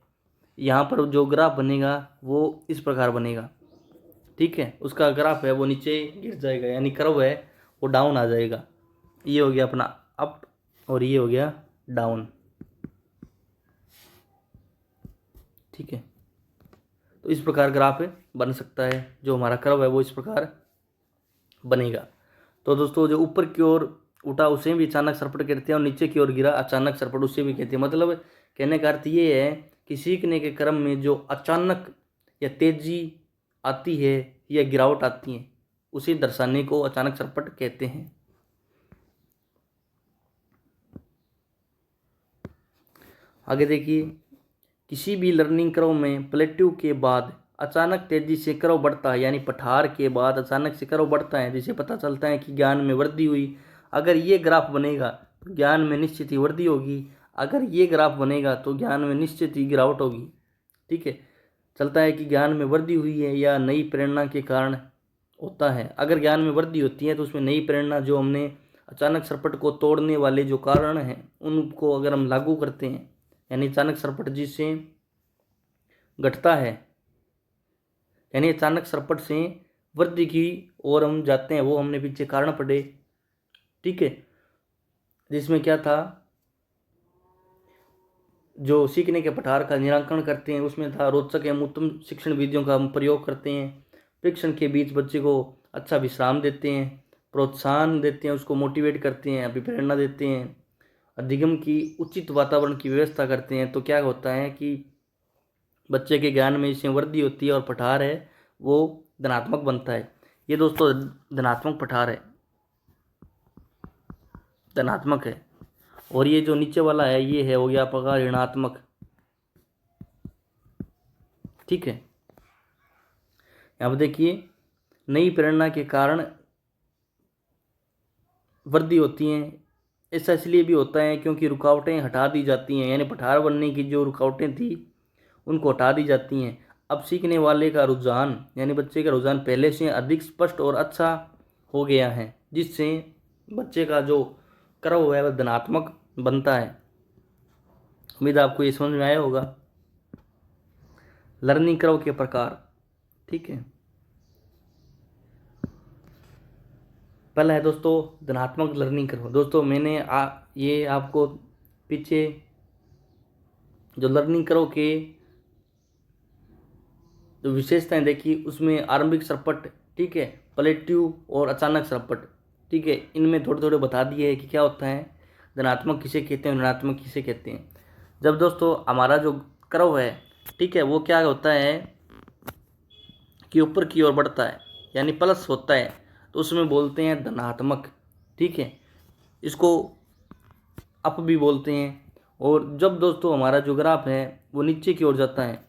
यहाँ पर जो ग्राफ बनेगा वो इस प्रकार बनेगा। ठीक है, उसका ग्राफ है वो नीचे गिर जाएगा, यानी कर्व है वो डाउन आ जाएगा। ये हो गया अपना अप और ये हो गया डाउन। ठीक है, तो इस प्रकार ग्राफ बन सकता है, जो हमारा कर्व है वो इस प्रकार बनेगा। तो दोस्तों जो ऊपर की ओर उठा उसे भी अचानक सरपट कहते हैं और नीचे की ओर गिरा अचानक सरपट उसे भी कहते हैं। मतलब कहने का अर्थ ये है कि सीखने के क्रम में जो अचानक या तेजी आती है या गिरावट आती है उसे दर्शाने को अचानक सरपट कहते हैं। आगे देखिए, किसी भी लर्निंग क्रम में प्लेट्यू के बाद अचानक तेजी से कर्व बढ़ता है, यानी पठार के बाद अचानक से कर्व बढ़ता है, जिससे पता चलता है कि ज्ञान में वृद्धि हुई। अगर ये ग्राफ बनेगा तो ज्ञान में निश्चित ही वृद्धि होगी, अगर ये ग्राफ बनेगा तो ज्ञान में निश्चित ही गिरावट होगी। ठीक है, चलता है कि ज्ञान में वृद्धि हुई है या नई प्रेरणा के कारण होता है। अगर ज्ञान में वृद्धि होती है तो उसमें नई प्रेरणा, जो हमने अचानक सरपट को तोड़ने वाले जो कारण हैं उनको अगर हम लागू करते हैं, यानी अचानक सरपट जिससे घटता है, यानी अचानक सरपट से वृद्धि की ओर हम जाते हैं, वो हमने पीछे कारण पढ़े। ठीक है, जिसमें क्या था, जो सीखने के पठार का निराकरण करते हैं उसमें था रोचक एवं उत्तम शिक्षण विधियों का हम प्रयोग करते हैं, परीक्षण के बीच बच्चे को अच्छा विश्राम देते हैं, प्रोत्साहन देते हैं, उसको मोटिवेट करते हैं, अभिप्रेरणा देते हैं, अधिगम की उचित वातावरण की व्यवस्था करते हैं। तो क्या होता है कि बच्चे के ज्ञान में इससे वृद्धि होती है और पठार है वो धनात्मक बनता है। ये दोस्तों धनात्मक पठार है, धनात्मक है। और ये जो नीचे वाला है ये है हो गया आपका ऋणात्मक। ठीक है, यहाँ पर देखिए, नई प्रेरणा के कारण वृद्धि होती है। ऐसा इसलिए भी होता है क्योंकि रुकावटें हटा दी जाती हैं, यानी पठार बनने की जो रुकावटें थी उनको हटा दी जाती हैं। अब सीखने वाले का रुझान यानी बच्चे का रुझान पहले से अधिक स्पष्ट और अच्छा हो गया है, जिससे बच्चे का जो कर्व है वह धनात्मक बनता है। उम्मीद आपको ये समझ में आया होगा। लर्निंग कर्व के प्रकार, ठीक है, पहला है दोस्तों धनात्मक लर्निंग कर्व। दोस्तों मैंने ये आपको पीछे जो लर्निंग कर्व के जो विशेषताएं देखी उसमें आरंभिक सरपट, ठीक है, प्लेट्यू और अचानक सरपट, ठीक है, इनमें थोड़े थोड़े बता दिए है कि क्या होता है, धनात्मक किसे कहते हैं, ऋणात्मक किसे कहते हैं। जब दोस्तों हमारा जो कर्व है, ठीक है, वो क्या होता है कि ऊपर की ओर बढ़ता है यानी प्लस होता है तो उसमें बोलते हैं धनात्मक। ठीक है, इसको अप भी बोलते हैं। और जब दोस्तों हमारा जो ग्राफ है वो नीचे की ओर जाता है,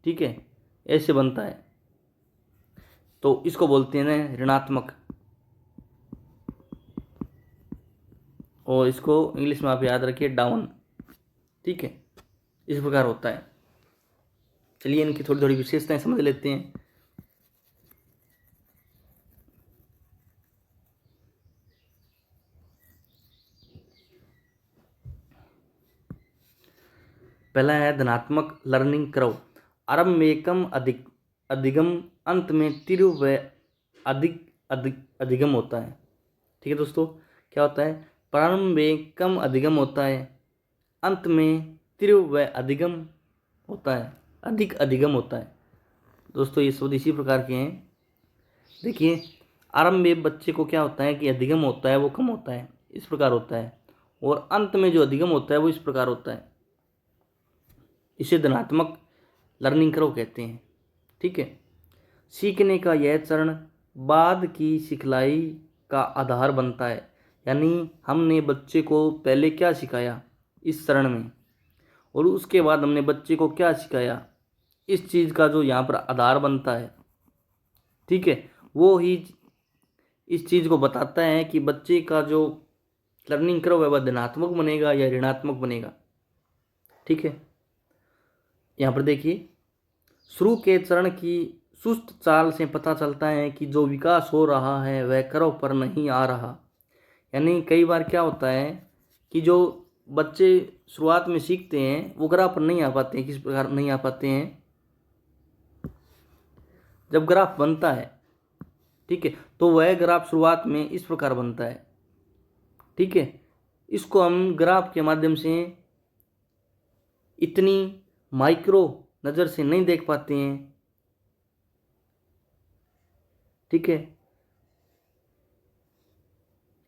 ठीक है, ऐसे बनता है तो इसको बोलते हैं ऋणात्मक। और इसको इंग्लिश में आप याद रखिए डाउन। ठीक है, इस प्रकार होता है। चलिए इनकी थोड़ी थोड़ी विशेषताएं समझ लेते हैं। पहला है धनात्मक लर्निंग कर्व। आरंभ में कम अधिगम, अंत में तीव्र व अधिगम होता है। ठीक है दोस्तों, क्या होता है? प्रारंभ में कम अधिगम होता है, अंत में तीव्र व अधिगम होता है, अधिक अधिगम होता है। दोस्तों ये शब्द इसी प्रकार के हैं। देखिए, आरंभ में बच्चे को क्या होता है कि अधिगम होता है वो कम होता है, इस प्रकार होता है, और अंत में जो अधिगम होता है वो इस प्रकार होता है। इसे धनात्मक लर्निंग कर्व कहते हैं। ठीक है, सीखने का यह चरण बाद की सिखलाई का आधार बनता है। यानी हमने बच्चे को पहले क्या सिखाया इस चरण में, और उसके बाद हमने बच्चे को क्या सिखाया, इस चीज़ का जो यहाँ पर आधार बनता है, ठीक है, वो ही इस चीज़ को बताता है कि बच्चे का जो लर्निंग कर्व है वह धनात्मक बनेगा या ऋणात्मक बनेगा। ठीक है, यहाँ पर देखिए, शुरू के चरण की सुस्त चाल से पता चलता है कि जो विकास हो रहा है वह कर्व पर नहीं आ रहा। यानी कई बार क्या होता है कि जो बच्चे शुरुआत में सीखते हैं वो ग्राफ पर नहीं आ पाते हैं। किस प्रकार नहीं आ पाते हैं? जब ग्राफ बनता है, ठीक है, तो वह ग्राफ शुरुआत में इस प्रकार बनता है। ठीक है, इसको हम ग्राफ के माध्यम से इतनी माइक्रो नज़र से नहीं देख पाते हैं। ठीक है,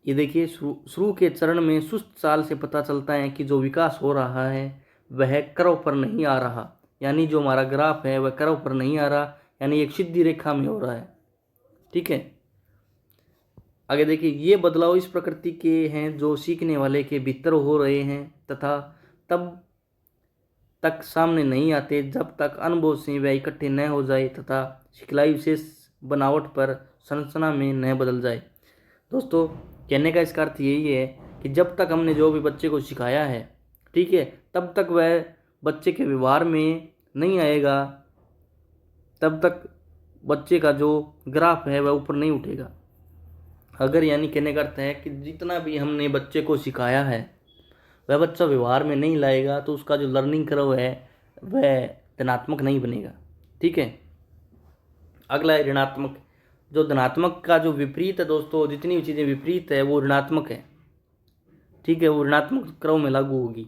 ये देखिए, शुरू के चरण में सुस्त चाल से पता चलता है कि जो विकास हो रहा है वह कर्व पर नहीं आ रहा। यानी जो हमारा ग्राफ है वह कर्व पर नहीं आ रहा, यानी एक सीधी रेखा में हो रहा है। ठीक है, आगे देखिए, ये बदलाव इस प्रकृति के हैं जो सीखने वाले के भीतर हो रहे हैं तथा तब तक सामने नहीं आते जब तक अनुभव से वह इकट्ठे न हो जाए तथा सिखलाई विशेष बनावट पर संरचना में न बदल जाए। दोस्तों, कहने का इसका अर्थ यही है कि जब तक हमने जो भी बच्चे को सिखाया है, ठीक है, तब तक वह बच्चे के व्यवहार में नहीं आएगा, तब तक बच्चे का जो ग्राफ है वह ऊपर नहीं उठेगा। अगर यानी कहने का अर्थ है कि जितना भी हमने बच्चे को सिखाया है वह बच्चा व्यवहार में नहीं लाएगा तो उसका जो लर्निंग कर्व है वह धनात्मक नहीं बनेगा। ठीक है, अगला है ऋणात्मक। जो धनात्मक का जो विपरीत है दोस्तों, जितनी भी चीज़ें विपरीत है वो ऋणात्मक है। ठीक है, वो ऋणात्मक क्रम में लागू होगी।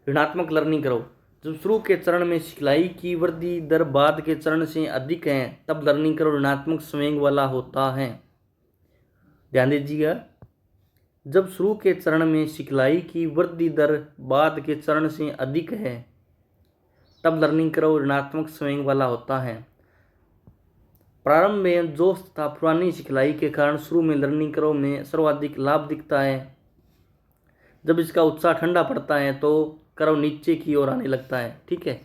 ऋणात्मक लर्निंग कर्व। जब शुरू के चरण में सिखलाई की वृद्धि दर बाद के चरण से अधिक है तब लर्निंग कर्व ऋणात्मक संवेग वाला होता है। ध्यान दीजिएगा, जब शुरू के चरण में सिखलाई की वृद्धि दर बाद के चरण से अधिक है तब लर्निंग कर्व ऋणात्मक संवेग वाला होता है। प्रारंभ में जोश तथा पुरानी सिखलाई के कारण शुरू में लर्निंग कर्व में सर्वाधिक लाभ दिखता है। जब इसका उत्साह ठंडा पड़ता है तो कर्व नीचे की ओर आने लगता है। ठीक है,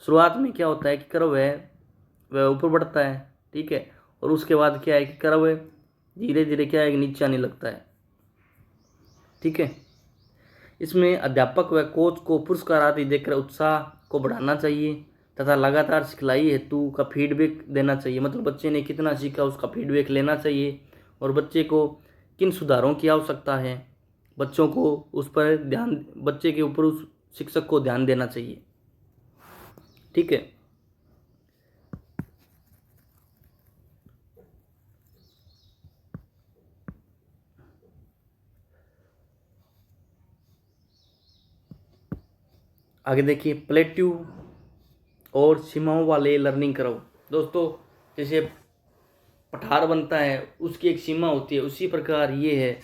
शुरुआत में क्या होता है कि कर्व है वह ऊपर बढ़ता है। ठीक है, और उसके बाद क्या है कि कर्व धीरे धीरे क्या है कि नीचे आने लगता है। ठीक है, इसमें अध्यापक व कोच को पुरस्कार आदि देकर उत्साह को बढ़ाना चाहिए तथा लगातार सिखलाई हेतु का फीडबैक देना चाहिए। मतलब बच्चे ने कितना सीखा उसका फीडबैक लेना चाहिए और बच्चे को किन सुधारों की आवश्यकता है बच्चों को उस पर ध्यान, बच्चे के ऊपर उस शिक्षक को ध्यान देना चाहिए। ठीक है, आगे देखिए, प्लेट्यू और सीमाओं वाले लर्निंग कर्व। दोस्तों, जैसे पठार बनता है उसकी एक सीमा होती है, उसी प्रकार ये है।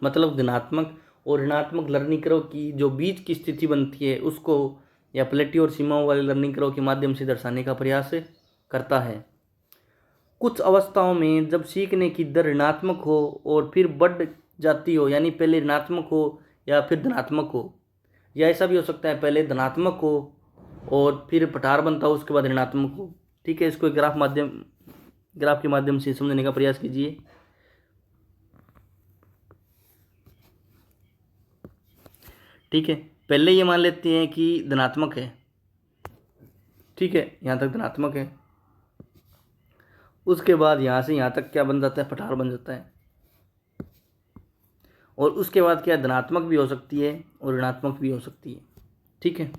मतलब धनात्मक और ऋणात्मक लर्निंग कर्व की जो बीच की स्थिति बनती है उसको या प्लेट्यू और सीमाओं वाले लर्निंग कर्व के माध्यम से दर्शाने का प्रयास करता है। कुछ अवस्थाओं में जब सीखने की दर ऋणात्मक हो और फिर बढ़ जाती हो, यानी पहले ऋणात्मक हो या फिर धनात्मक हो, या ऐसा भी हो सकता है पहले धनात्मक हो और फिर पठार बनता हो उसके बाद ऋणात्मक हो। ठीक है, इसको एक ग्राफ के माध्यम से समझने का प्रयास कीजिए। ठीक है, पहले ये मान लेते हैं कि धनात्मक है। ठीक है, यहाँ तक धनात्मक है, उसके बाद यहाँ से यहाँ तक क्या बन जाता है, पठार बन जाता है। और उसके बाद क्या, धनात्मक भी हो सकती है और ऋणात्मक भी हो सकती है। ठीक है।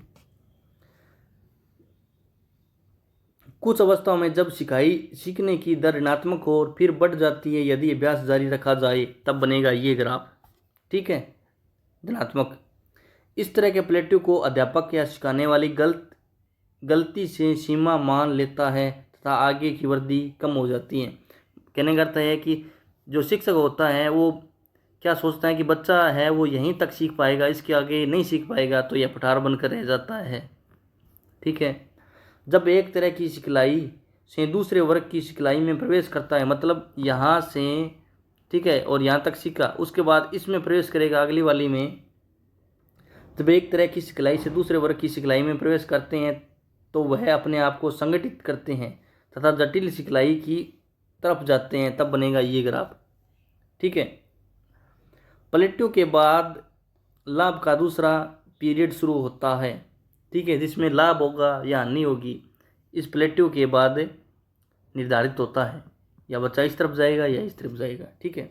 कुछ अवस्थाओं में जब सीखने की दर ऋणात्मक हो और फिर बढ़ जाती है, यदि अभ्यास जारी रखा जाए तब बनेगा ये ग्राफ। ठीक है, धनात्मक। इस तरह के प्लेट्यू को अध्यापक या सिखाने वाली गलती से सीमा मान लेता है तथा आगे की वृद्धि कम हो जाती है। कहने का अर्थ है कि जो शिक्षक होता है वो क्या सोचता है कि बच्चा है वो यहीं तक सीख पाएगा, इसके आगे नहीं सीख पाएगा, तो यह पठार बनकर रह जाता है। ठीक है। जब एक तरह की सिखलाई से दूसरे वर्ग की सिखलाई में प्रवेश करता है, मतलब यहाँ से, ठीक है, और यहाँ तक सीखा, उसके बाद इसमें प्रवेश करेगा अगली वाली में। जब एक तरह की सिखलाई से दूसरे वर्ग की सिखलाई में प्रवेश करते हैं तो वह अपने आप को संगठित करते हैं तथा जटिल सिखलाई की तरफ जाते हैं, तब बनेगा ये ग्राफ। ठीक है। प्लेट्यू के बाद लाभ का दूसरा पीरियड शुरू होता है। ठीक है, जिसमें लाभ होगा या हानि होगी इस प्लेट्यू के बाद निर्धारित होता है, या बच्चा इस तरफ जाएगा या इस तरफ जाएगा। ठीक है।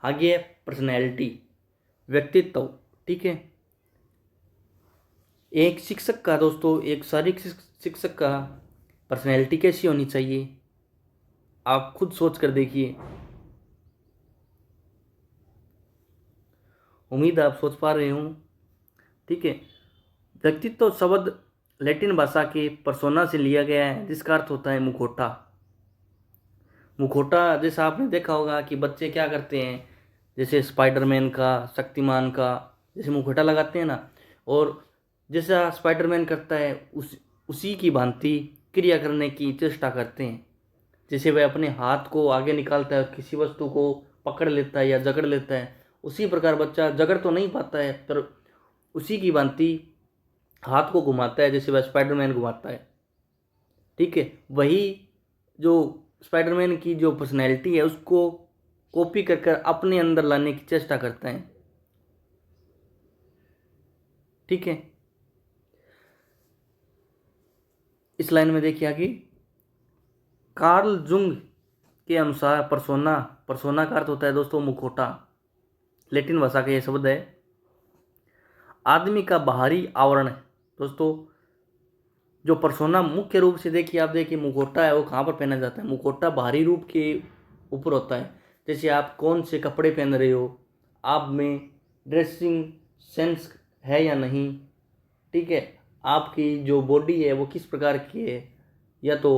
आगे पर्सनैलिटी, व्यक्तित्व। ठीक है। एक शिक्षक का दोस्तों, एक शारीरिक शिक्षक का पर्सनैलिटी कैसी होनी चाहिए, आप खुद सोच कर देखिए। उम्मीद आप सोच पा रहे हों। ठीक है। व्यक्तित्व शब्द लैटिन भाषा के पर्सोना से लिया गया है, जिसका अर्थ होता है मुखौटा। मुखौटा जैसा आपने देखा होगा कि बच्चे क्या करते हैं, जैसे स्पाइडरमैन का, शक्तिमान का, जैसे मुखौटा लगाते हैं ना, और जैसा स्पाइडरमैन करता है उसी की भांति क्रिया करने की चेष्टा करते हैं। जैसे वह अपने हाथ को आगे निकालता है और किसी वस्तु को पकड़ लेता है या जकड़ लेता है, उसी प्रकार बच्चा जकड़ तो नहीं पाता है पर उसी की भांति हाथ को घुमाता है जैसे वह स्पाइडरमैन घुमाता है। ठीक है। वही जो स्पाइडरमैन की जो पर्सनैलिटी है उसको कॉपी कर अपने अंदर लाने की चेष्टा करता है। ठीक है। इस लाइन में देखिए आगे, कार्ल जुंग के अनुसार पर्सोना का अर्थ होता है दोस्तों मुखौटा। लैटिन भाषा का यह शब्द है। आदमी का बाहरी आवरण है दोस्तों। जो पर्सोना मुख्य रूप से देखिए, आप देखिए मुखौटा है वो कहाँ पर पहना जाता है, मुखौटा बाहरी रूप के ऊपर होता है। जैसे आप कौन से कपड़े पहन रहे हो, आप में ड्रेसिंग सेंस है या नहीं। ठीक है। आपकी जो बॉडी है वो किस प्रकार की है, या तो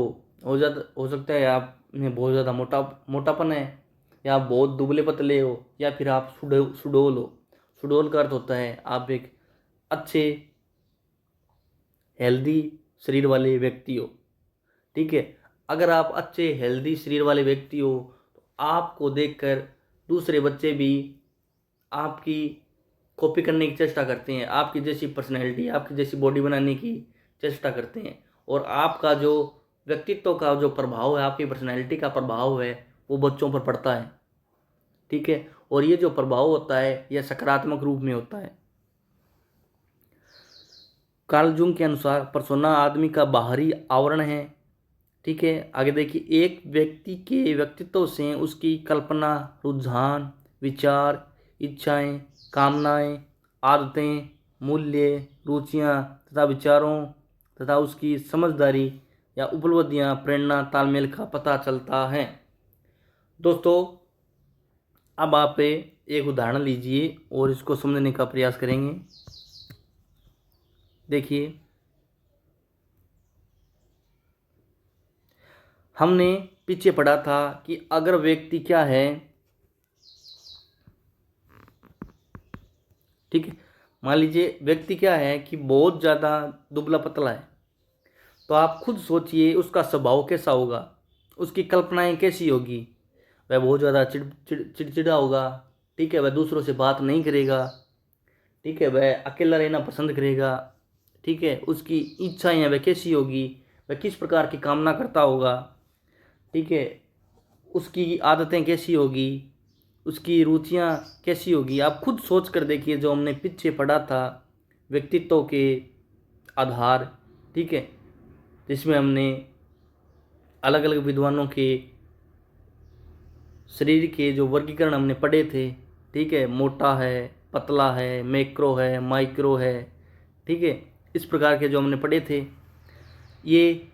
हो सकता है आप में बहुत ज़्यादा मोटापन है, या आप बहुत दुबले पतले हो, या फिर आप सुडौल हो। सुडौल का अर्थ होता है आप एक अच्छे हेल्दी शरीर वाले व्यक्ति हो। ठीक है। अगर आप अच्छे हेल्दी शरीर वाले व्यक्ति हो तो आपको देखकर दूसरे बच्चे भी आपकी कॉपी करने की चेष्टा करते हैं, आपकी जैसी पर्सनैलिटी, आपकी जैसी बॉडी बनाने की चेष्टा करते हैं, और आपका जो व्यक्तित्व का जो प्रभाव है, आपकी पर्सनैलिटी का प्रभाव है, वो बच्चों पर पड़ता है। ठीक है। और ये जो प्रभाव होता है यह सकारात्मक रूप में होता है। कार्ल जुंग के अनुसार पर्सोना आदमी का बाहरी आवरण है। ठीक है। आगे देखिए, एक व्यक्ति के व्यक्तित्व से उसकी कल्पना, रुझान, विचार, इच्छाएं, कामनाएं, आदतें, मूल्य, रुचियां तथा विचारों तथा उसकी समझदारी या उपलब्धियां, प्रेरणा, तालमेल का पता चलता है। दोस्तों अब आप एक उदाहरण लीजिए और इसको समझने का प्रयास करेंगे। देखिए, हमने पीछे पढ़ा था कि अगर व्यक्ति क्या है, ठीक है, मान लीजिए व्यक्ति क्या है कि बहुत ज़्यादा दुबला पतला है, तो आप खुद सोचिए उसका स्वभाव कैसा होगा, उसकी कल्पनाएं कैसी होगी। वह बहुत ज़्यादा चिड़चिड़ा होगा। ठीक है। वह दूसरों से बात नहीं करेगा। ठीक है। वह अकेला रहना पसंद करेगा। ठीक है। उसकी इच्छाएं वह कैसी होगी, वह किस प्रकार की कामना करता होगा। ठीक है। उसकी आदतें कैसी होगी, उसकी रुचियाँ कैसी होगी। आप खुद सोच कर देखिए, जो हमने पीछे पढ़ा था व्यक्तित्व के आधार, ठीक है, जिसमें हमने अलग अलग विद्वानों के शरीर के जो वर्गीकरण हमने पढ़े थे, ठीक है, मोटा है, पतला है, मैक्रो है, माइक्रो है, ठीक है, इस प्रकार के जो हमने पढ़े थे, ये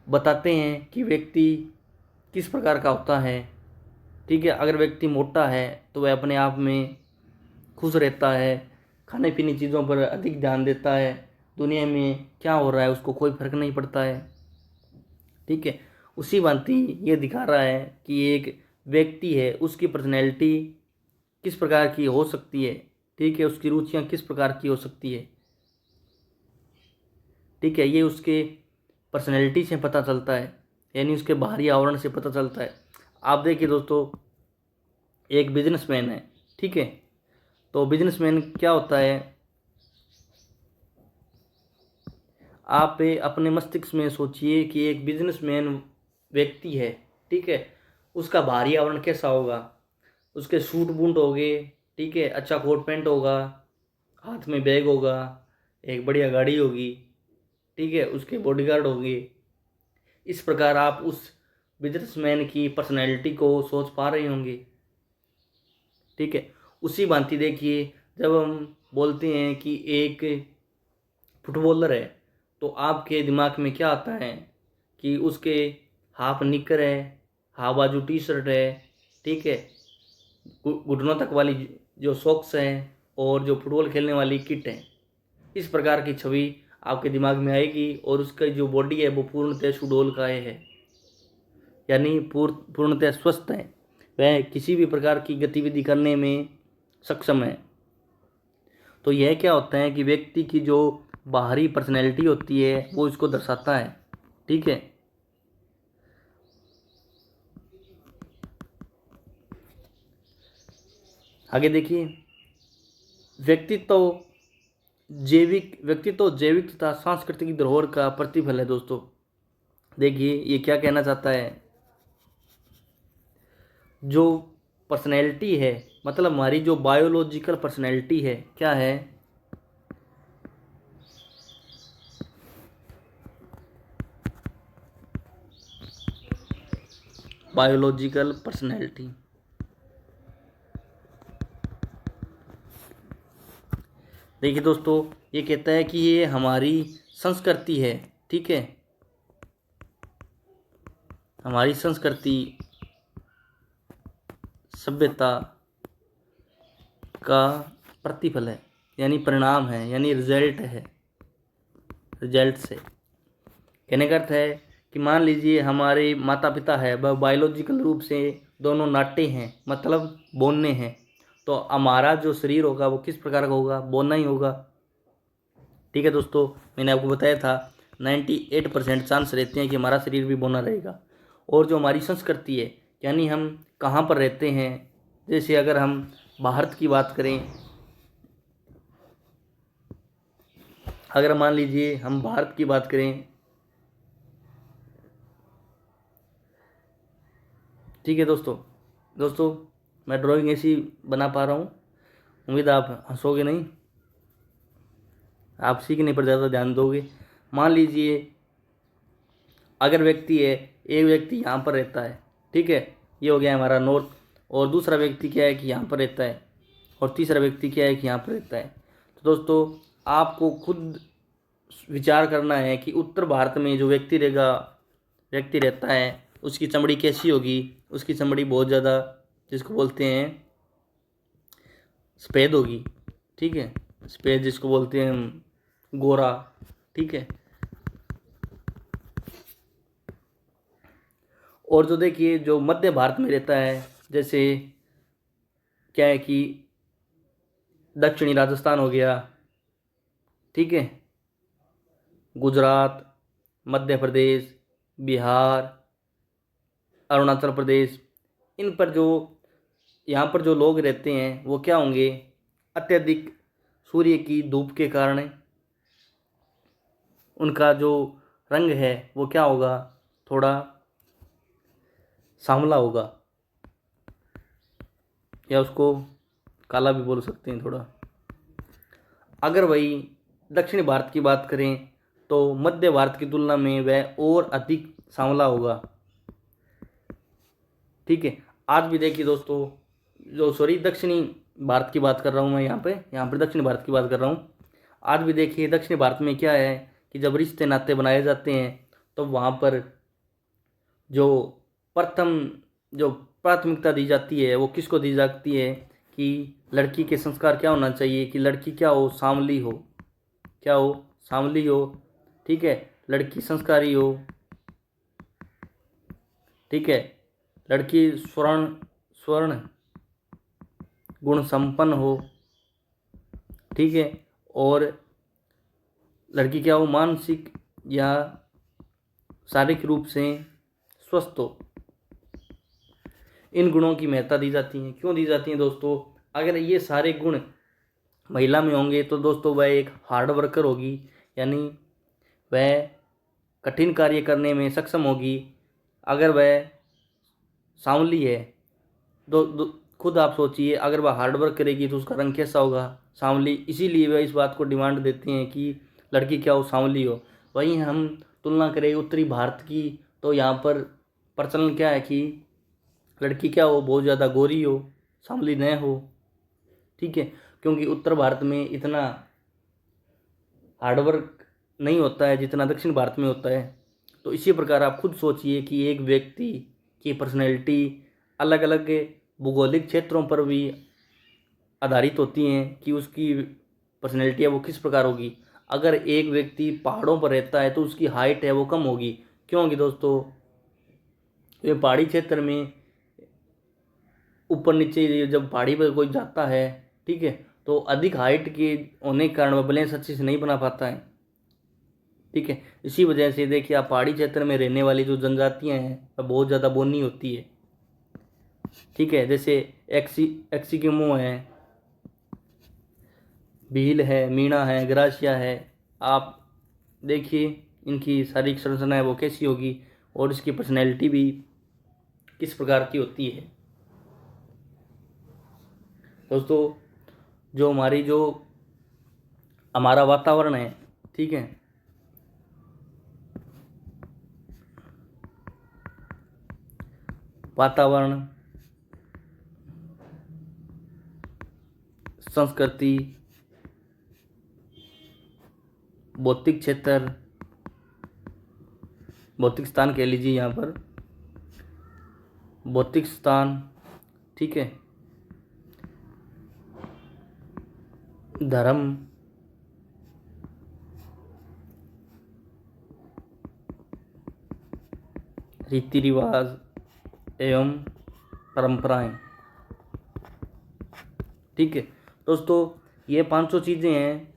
बताते हैं कि व्यक्ति किस प्रकार का होता है। ठीक है, अगर व्यक्ति मोटा है तो वह अपने आप में खुश रहता है, खाने पीने चीज़ों पर अधिक ध्यान देता है, दुनिया में क्या हो रहा है उसको कोई फर्क नहीं पड़ता है। ठीक है, उसी भांति ये दिखा रहा है कि एक व्यक्ति है, उसकी पर्सनैलिटी किस प्रकार की हो सकती है। ठीक है, उसकी रुचियाँ किस प्रकार की हो सकती है। ठीक है, ये उसके पर्सनैलिटी से पता चलता है, यानी उसके बाहरी आवरण से पता चलता है। आप देखिए दोस्तों, एक बिजनेसमैन है, ठीक है, तो बिजनेसमैन क्या होता है, आप अपने मस्तिष्क में सोचिए कि एक बिजनेसमैन व्यक्ति है, ठीक है, उसका बाहरी आवरण कैसा होगा। उसके सूट बूट होंगे, ठीक है, अच्छा कोट पैंट होगा, हाथ में बैग होगा, एक बढ़िया गाड़ी होगी, ठीक है, उसके बॉडीगार्ड होंगे। इस प्रकार आप उस बिजनेसमैन की पर्सनैलिटी को सोच पा रहे होंगे। ठीक है, उसी भांति देखिए, जब हम बोलते हैं कि एक फुटबॉलर है, तो आपके दिमाग में क्या आता है कि उसके हाफ निकर है, हाफ बाजू टी शर्ट है, ठीक है, घुटनों तक वाली जो सॉक्स हैं, और जो फुटबॉल खेलने वाली किट है। इस प्रकार की छवि आपके दिमाग में आएगी, और उसका जो बॉडी है वो पूर्णतः सुडौल काय है, यानी पूर्णतः स्वस्थ है, वह किसी भी प्रकार की गतिविधि करने में सक्षम है। तो यह क्या होता है कि व्यक्ति की जो बाहरी पर्सनैलिटी होती है वो इसको दर्शाता है। ठीक है, आगे देखिए, व्यक्तित्व जैविक तथा सांस्कृतिक धरोहर का प्रतिफल है। दोस्तों देखिए, ये क्या कहना चाहता है, जो पर्सनैलिटी है, मतलब हमारी जो बायोलॉजिकल पर्सनैलिटी है, क्या है, बायोलॉजिकल पर्सनैलिटी। देखिए दोस्तों, ये कहता है कि ये हमारी संस्कृति है। ठीक है, हमारी संस्कृति, सभ्यता का प्रतिफल है, यानी परिणाम है, यानी रिजल्ट है। रिजल्ट से कहने का अर्थ है कि मान लीजिए हमारे माता पिता है, वह बायोलॉजिकल रूप से दोनों नाटे हैं, मतलब बोनने हैं, तो हमारा जो शरीर होगा वो किस प्रकार का होगा, बोना ही होगा। ठीक है दोस्तों, मैंने आपको बताया था 98% चांस रहते हैं कि हमारा शरीर भी बोना रहेगा। और जो हमारी संस्कृति है, यानी हम कहाँ पर रहते हैं, जैसे अगर हम भारत की बात करें, अगर मान लीजिए हम भारत की बात करें, ठीक है दोस्तों मैं ड्राइंग ऐसी बना पा रहा हूँ, उम्मीद आप हंसोगे नहीं, आप सीखने पर ज़्यादा ध्यान दोगे। मान लीजिए अगर व्यक्ति है, एक व्यक्ति यहाँ पर रहता है, ठीक है, ये हो गया हमारा नॉर्थ, और दूसरा व्यक्ति क्या है कि यहाँ पर रहता है, और तीसरा व्यक्ति क्या है कि यहाँ पर रहता है। तो दोस्तों आपको खुद विचार करना है कि उत्तर भारत में जो व्यक्ति रहता है, उसकी चमड़ी कैसी होगी। उसकी चमड़ी बहुत ज़्यादा, जिसको बोलते हैं सफ़ेद होगी, ठीक है, सफ़ेद जिसको बोलते हैं हम गोरा, ठीक है। और जो देखिए जो मध्य भारत में रहता है, जैसे क्या है कि दक्षिणी राजस्थान हो गया, ठीक है, गुजरात, मध्य प्रदेश, बिहार, अरुणाचल प्रदेश, इन पर जो यहाँ पर जो लोग रहते हैं वो क्या होंगे, अत्यधिक सूर्य की धूप के कारण उनका जो रंग है वो क्या होगा, थोड़ा सांवला होगा। या उसको काला भी बोल सकते हैं थोड़ा। अगर वही दक्षिण भारत की बात करें तो मध्य भारत की तुलना में वह और अधिक सांवला होगा। ठीक है, आज भी देखिए दोस्तों, जो सॉरी दक्षिणी भारत की बात कर रहा हूँ मैं, यहाँ पे दक्षिण भारत की बात कर रहा हूँ। आज भी देखिए दक्षिण भारत में क्या है कि जब रिश्ते नाते बनाए जाते हैं तो वहाँ पर जो प्रथम जो प्राथमिकता दी जाती है वो किसको दी जाती है कि लड़की के संस्कार क्या होना चाहिए, कि लड़की क्या हो, सांवली हो, क्या हो, सांवली हो। ठीक है, लड़की संस्कारी हो। ठीक है, लड़की स्वर्ण स्वर्ण गुण संपन्न हो। ठीक है, और लड़की क्या हो, मानसिक या शारीरिक रूप से स्वस्थ हो। इन गुणों की महत्ता दी जाती है। क्यों दी जाती है दोस्तों? अगर ये सारे गुण महिला में होंगे तो दोस्तों वह एक हार्ड वर्कर होगी, यानी वह कठिन कार्य करने में सक्षम होगी। अगर वह सांवली है खुद आप सोचिए, अगर वह हार्ड वर्क करेगी तो उसका रंग कैसा होगा, सांवली। इसीलिए वह इस बात को डिमांड देते हैं कि लड़की क्या हो, सांवली हो। वहीं हम तुलना करें उत्तरी भारत की तो यहाँ पर प्रचलन क्या है कि लड़की क्या हो, बहुत ज़्यादा गोरी हो, सांवली न हो। ठीक है, क्योंकि उत्तर भारत में इतना हार्डवर्क नहीं होता है जितना दक्षिण भारत में होता है। तो इसी प्रकार आप खुद सोचिए कि एक व्यक्ति की पर्सनैलिटी अलग अलग भौगोलिक क्षेत्रों पर भी आधारित होती हैं कि उसकी पर्सनैलिटी है वो किस प्रकार होगी। अगर एक व्यक्ति पहाड़ों पर रहता है तो उसकी हाइट है वो कम होगी। क्यों होगी दोस्तों? ये पहाड़ी क्षेत्र में ऊपर नीचे जब पहाड़ी पर कोई जाता है, ठीक है, तो अधिक हाइट के होने के कारण वह बैलेंस अच्छे से नहीं बना पाता है। ठीक है, इसी वजह से देखिए आप पहाड़ी क्षेत्र में रहने वाली जो जनजातियां हैं वह बहुत ज़्यादा बोनी होती है। ठीक है, जैसे एक्सिकिमो है, भील है, मीणा है, ग्रासिया है। आप देखिए इनकी शारीरिक संरचना है वो कैसी होगी और इसकी पर्सनैलिटी भी किस प्रकार की होती है। दोस्तों, जो हमारा वातावरण है, ठीक है, वातावरण, संस्कृति, भौतिक क्षेत्र, भौतिक स्थान कह लीजिए, यहाँ पर भौतिक स्थान, ठीक है, धर्म, रीति रिवाज एवं परंपराएं। ठीक है दोस्तों, ये 500 चीज़ें हैं,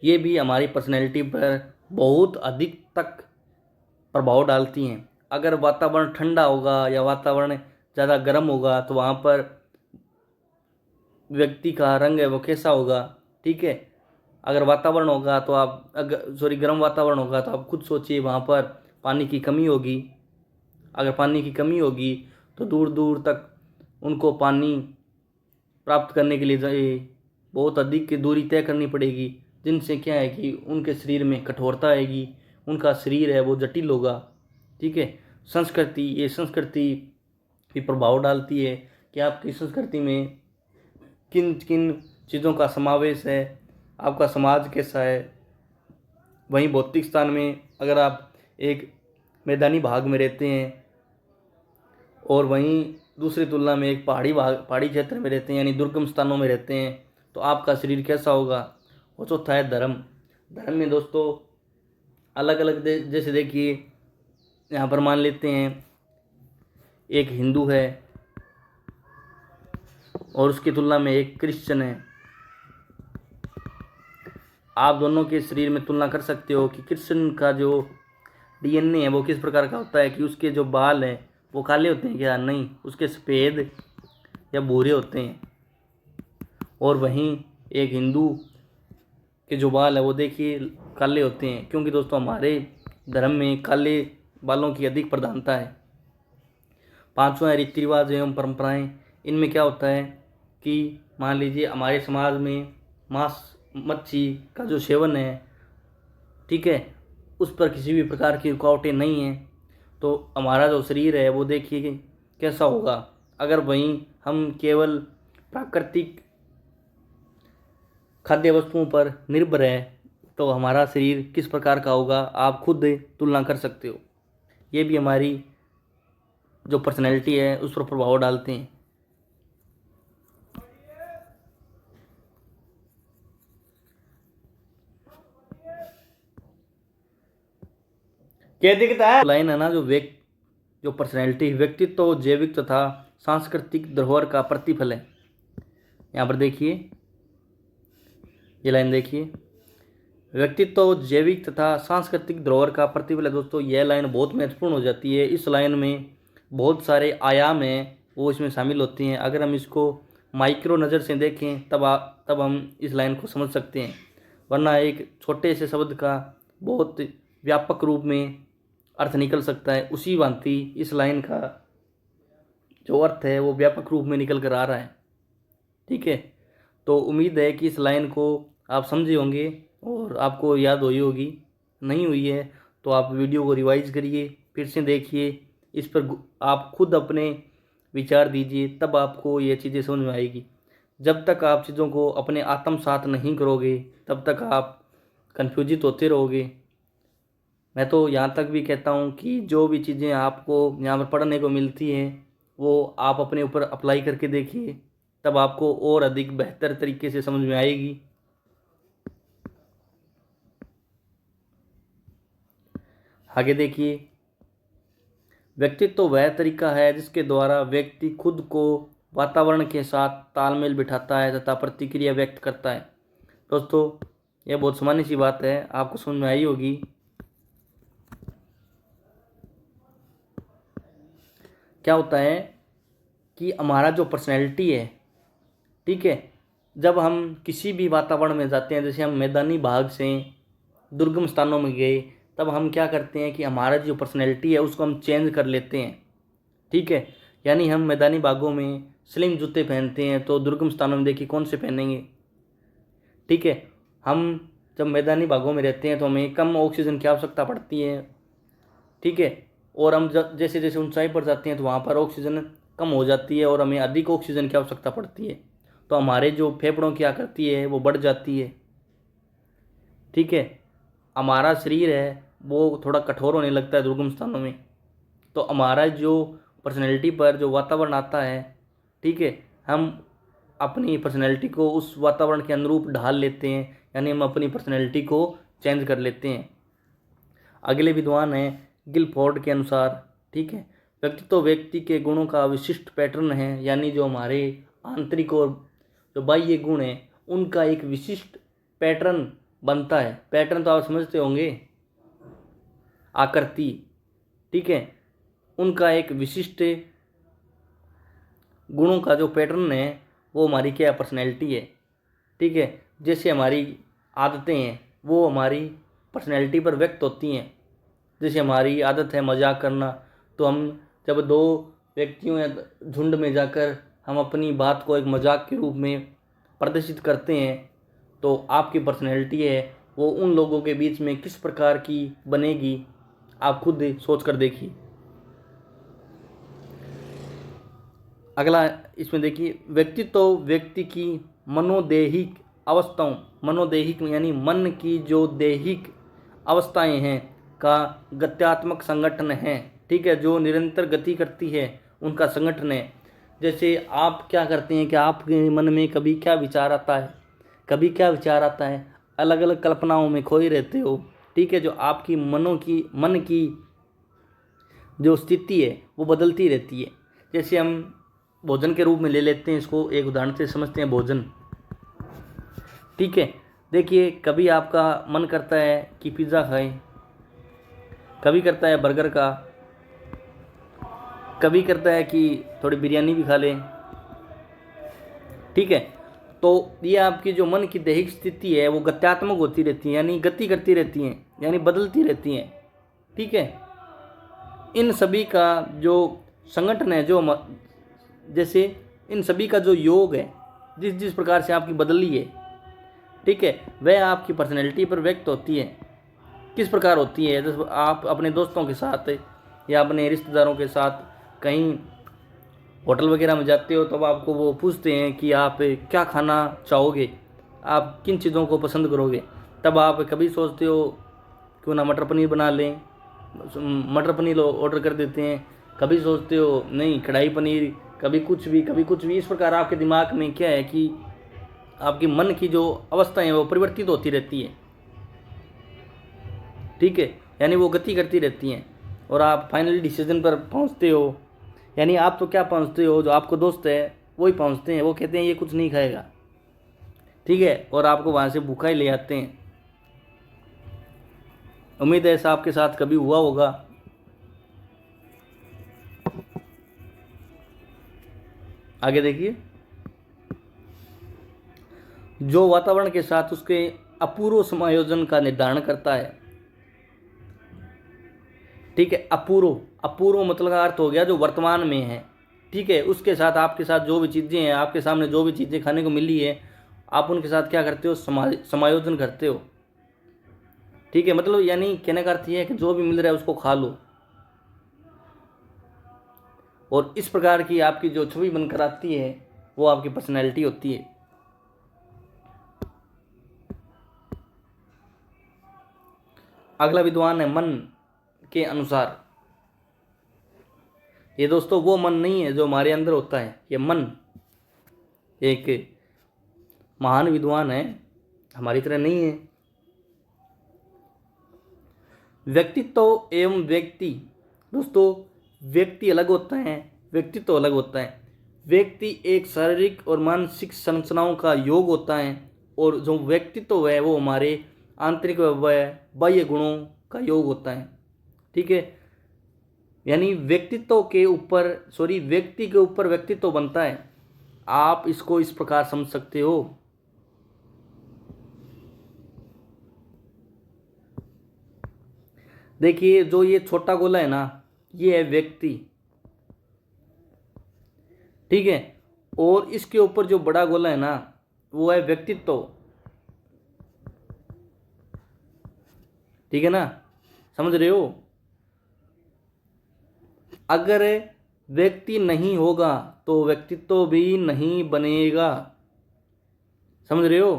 ये भी हमारी पर्सनैलिटी पर बहुत अधिक तक प्रभाव डालती हैं। अगर वातावरण ठंडा होगा या वातावरण ज़्यादा गर्म होगा तो वहाँ पर व्यक्ति का रंग है वो कैसा होगा। ठीक है, अगर वातावरण होगा तो आप गर्म वातावरण होगा तो आप खुद सोचिए वहाँ पर पानी की कमी होगी। अगर पानी की कमी होगी तो दूर दूर तक उनको पानी प्राप्त करने के लिए बहुत अधिक दूरी तय करनी पड़ेगी, जिनसे क्या है कि उनके शरीर में कठोरता आएगी, उनका शरीर है वो जटिल होगा। ठीक है, ये संस्कृति भी प्रभाव डालती है कि आपकी संस्कृति में किन किन चीज़ों का समावेश है, आपका समाज कैसा है। वहीं भौतिक स्थान में अगर आप एक मैदानी भाग में रहते हैं और वहीं दूसरी तुलना में एक पहाड़ी क्षेत्र में रहते हैं, यानी दुर्गम स्थानों में रहते हैं, तो आपका शरीर कैसा होगा। और चौथा है धर्म। धर्म में दोस्तों अलग अलग जैसे देखिए यहाँ पर मान लेते हैं एक हिंदू है और उसकी तुलना में एक क्रिश्चियन है। आप दोनों के शरीर में तुलना कर सकते हो कि क्रिश्चियन का जो डीएनए है वो किस प्रकार का होता है, कि उसके जो बाल हैं वो काले होते हैं क्या? नहीं, उसके सफ़ेद या भूरे होते हैं। और वहीं एक हिंदू के जो बाल है वो देखिए काले होते हैं, क्योंकि दोस्तों हमारे धर्म में काले बालों की अधिक प्रधानता है। 5वां है रीति रिवाज एवं परंपराएं। इनमें क्या होता है कि मान लीजिए हमारे समाज में मांस मच्छी का जो सेवन है, ठीक है, उस पर किसी भी प्रकार की रुकावटें नहीं हैं, तो हमारा जो शरीर है वो देखिए कैसा होगा। अगर वहीं हम केवल प्राकृतिक खाद्य वस्तुओं पर निर्भर है तो हमारा शरीर किस प्रकार का होगा, आप खुद तुलना कर सकते हो। ये भी हमारी जो पर्सनैलिटी है उस पर प्रभाव डालते हैं। क्या दिखता है लाइन है ना, जो पर्सनैलिटी व्यक्तित्व तो जैविक तथा सांस्कृतिक धरोहर का प्रतिफल है। यहाँ पर देखिए ये लाइन देखिए, व्यक्तित्व तो जैविक तथा सांस्कृतिक धरोहर का प्रतिफल है। दोस्तों यह लाइन बहुत महत्वपूर्ण हो जाती है। इस लाइन में बहुत सारे आयाम हैं वो इसमें शामिल होती हैं। अगर हम इसको माइक्रो नज़र से देखें तब हम इस लाइन को समझ सकते हैं, वरना एक छोटे से शब्द का बहुत व्यापक रूप में अर्थ निकल सकता है। उसी भांति इस लाइन का जो अर्थ है वो व्यापक रूप में निकल कर आ रहा है। ठीक है, तो उम्मीद है कि इस लाइन को आप समझे होंगे और आपको याद हुई होगी। नहीं हुई है तो आप वीडियो को रिवाइज करिए, फिर से देखिए, इस पर आप खुद अपने विचार दीजिए, तब आपको ये चीज़ें समझ में आएगी। जब तक आप चीज़ों को अपने आत्मसात नहीं करोगे तब तक आप कन्फ्यूजित होते रहोगे। मैं तो यहाँ तक भी कहता हूँ कि जो भी चीज़ें आपको यहाँ पर पढ़ने को मिलती हैं वो आप अपने ऊपर अप्लाई करके देखिए, तब आपको और अधिक बेहतर तरीके से समझ में आएगी। आगे देखिए, व्यक्तित्व तो वह तरीका है जिसके द्वारा व्यक्ति खुद को वातावरण के साथ तालमेल बिठाता है तथा प्रतिक्रिया व्यक्त करता है। दोस्तों यह बहुत सामान्य सी बात है, आपको समझ में आई होगी। क्या होता है कि हमारा जो पर्सनैलिटी है, ठीक है, जब हम किसी भी वातावरण में जाते हैं, जैसे हम मैदानी भाग से दुर्गम स्थानों में गए, तब हम क्या करते हैं कि हमारा जो पर्सनैलिटी है उसको हम चेंज कर लेते हैं। ठीक है, यानी हम मैदानी भागों में स्लिम जूते पहनते हैं तो दुर्गम स्थानों में देखिए कौन से पहनेंगे। ठीक है, हम जब मैदानी भागों में रहते हैं तो हमें कम ऑक्सीजन की आवश्यकता पड़ती है। ठीक है, और हम जैसे जैसे ऊंचाई पर जाते हैं तो वहाँ पर ऑक्सीजन कम हो जाती है और हमें अधिक ऑक्सीजन की आवश्यकता पड़ती है, तो हमारे जो फेफड़ों की आकृति है वो बढ़ जाती है। ठीक है, हमारा शरीर है वो थोड़ा कठोर होने लगता है दुर्गम स्थानों में, तो हमारा जो पर्सनैलिटी पर जो वातावरण आता है, ठीक है, हम अपनी पर्सनैलिटी को उस वातावरण के अनुरूप ढाल लेते हैं, यानी हम अपनी पर्सनैलिटी को चेंज कर लेते हैं। अगले विद्वान हैं गिलफोर्ड के अनुसार, ठीक है, व्यक्तित्व तो व्यक्ति के गुणों का विशिष्ट पैटर्न है, यानी जो हमारे आंतरिक और जो बाह्य गुण हैं उनका एक विशिष्ट पैटर्न बनता है। पैटर्न तो आप समझते होंगे, आकृति। ठीक है, उनका एक विशिष्ट गुणों का जो पैटर्न है वो हमारी क्या पर्सनैलिटी है। ठीक है, जैसे हमारी आदतें हैं वो हमारी पर्सनैलिटी पर व्यक्त होती हैं। जैसे हमारी आदत है मजाक करना, तो हम जब दो व्यक्तियों या झुंड में जाकर हम अपनी बात को एक मजाक के रूप में प्रदर्शित करते हैं, तो आपकी पर्सनैलिटी है वो उन लोगों के बीच में किस प्रकार की बनेगी, आप खुद सोच कर देखिए। अगला इसमें देखिए, व्यक्तित्व तो व्यक्ति की मनोदैहिक अवस्थाओं, मनोदैहिक यानी मन की जो दैहिक अवस्थाएं हैं का गत्यात्मक संगठन है। ठीक है, जो निरंतर गति करती है उनका संगठन है। जैसे आप क्या करते हैं कि आपके मन में कभी क्या विचार आता है, कभी क्या विचार आता है, अलग अलग कल्पनाओं में खोए रहते हो। ठीक है, जो आपकी मन की जो स्थिति है वो बदलती रहती है। जैसे हम भोजन के रूप में ले लेते हैं इसको, एक उदाहरण से समझते हैं भोजन। ठीक है, देखिए कभी आपका मन करता है कि पिज़्ज़ा खाएं, कभी करता है बर्गर का, कभी करता है कि थोड़ी बिरयानी भी खा लें। ठीक है, तो ये आपकी जो मन की दैहिक स्थिति है वो गत्यात्मक होती रहती है, यानी गति करती रहती हैं, यानी बदलती रहती हैं। ठीक है, इन सभी का जो संगठन है, जो जैसे इन सभी का जो योग है, जिस जिस प्रकार से आपकी बदली है, ठीक है, वह आपकी पर्सनैलिटी पर व्यक्त होती है। किस प्रकार होती है? जैसे आप अपने दोस्तों के साथ या अपने रिश्तेदारों के साथ कहीं होटल वगैरह में जाते हो, तब आपको वो पूछते हैं कि आप क्या खाना चाहोगे, आप किन चीज़ों को पसंद करोगे। तब आप कभी सोचते हो क्यों ना मटर पनीर बना लें, मटर पनीर ऑर्डर कर देते हैं। कभी सोचते हो नहीं कढ़ाई पनीर, कभी कुछ भी कभी कुछ भी। इस प्रकार आपके दिमाग में क्या है कि आपके मन की जो अवस्था है वो परिवर्तित होती रहती है, ठीक है, यानी वो गति करती रहती हैं और आप फाइनली डिसीजन पर पहुंचते हो। यानी आप तो क्या पहुंचते हो, जो आपको दोस्त है वही पहुंचते हैं, वो कहते हैं ये कुछ नहीं खाएगा, ठीक है, और आपको वहाँ से भूखा ही ले आते हैं। उम्मीद है ऐसा आपके साथ कभी हुआ होगा। आगे देखिए, जो वातावरण के साथ उसके अपूर्व समायोजन का निर्धारण करता है, ठीक है। अपूर्व, अपूर्व मतलब का अर्थ हो गया जो वर्तमान में है, ठीक है। उसके साथ आपके साथ जो भी चीज़ें हैं, आपके सामने जो भी चीज़ें खाने को मिली है, आप उनके साथ क्या करते हो, समायोजन करते हो, ठीक है। मतलब यानी कहने का अर्थ ये है कि जो भी मिल रहा है उसको खा लो। और इस प्रकार की आपकी जो छवि बनकर आती है वो आपकी पर्सनैलिटी होती है। अगला विद्वान है मन के अनुसार। ये दोस्तों वो मन नहीं है जो हमारे अंदर होता है, ये मन एक महान विद्वान है, हमारी तरह नहीं है। व्यक्तित्व एवं व्यक्ति, दोस्तों व्यक्ति अलग होता है, व्यक्तित्व अलग होता है। व्यक्ति एक शारीरिक और मानसिक संरचनाओं का योग होता है, और जो व्यक्तित्व है वो हमारे आंतरिक व बाह्य गुणों का योग होता है, ठीक है। यानी व्यक्तित्व के ऊपर व्यक्ति के ऊपर व्यक्तित्व बनता है। आप इसको इस प्रकार समझ सकते हो। देखिए जो ये छोटा गोला है ना, ये है व्यक्ति, ठीक है, और इसके ऊपर जो बड़ा गोला है ना वो है व्यक्तित्व, ठीक है ना, समझ रहे हो। अगर व्यक्ति नहीं होगा तो व्यक्तित्व भी नहीं बनेगा, समझ रहे हो।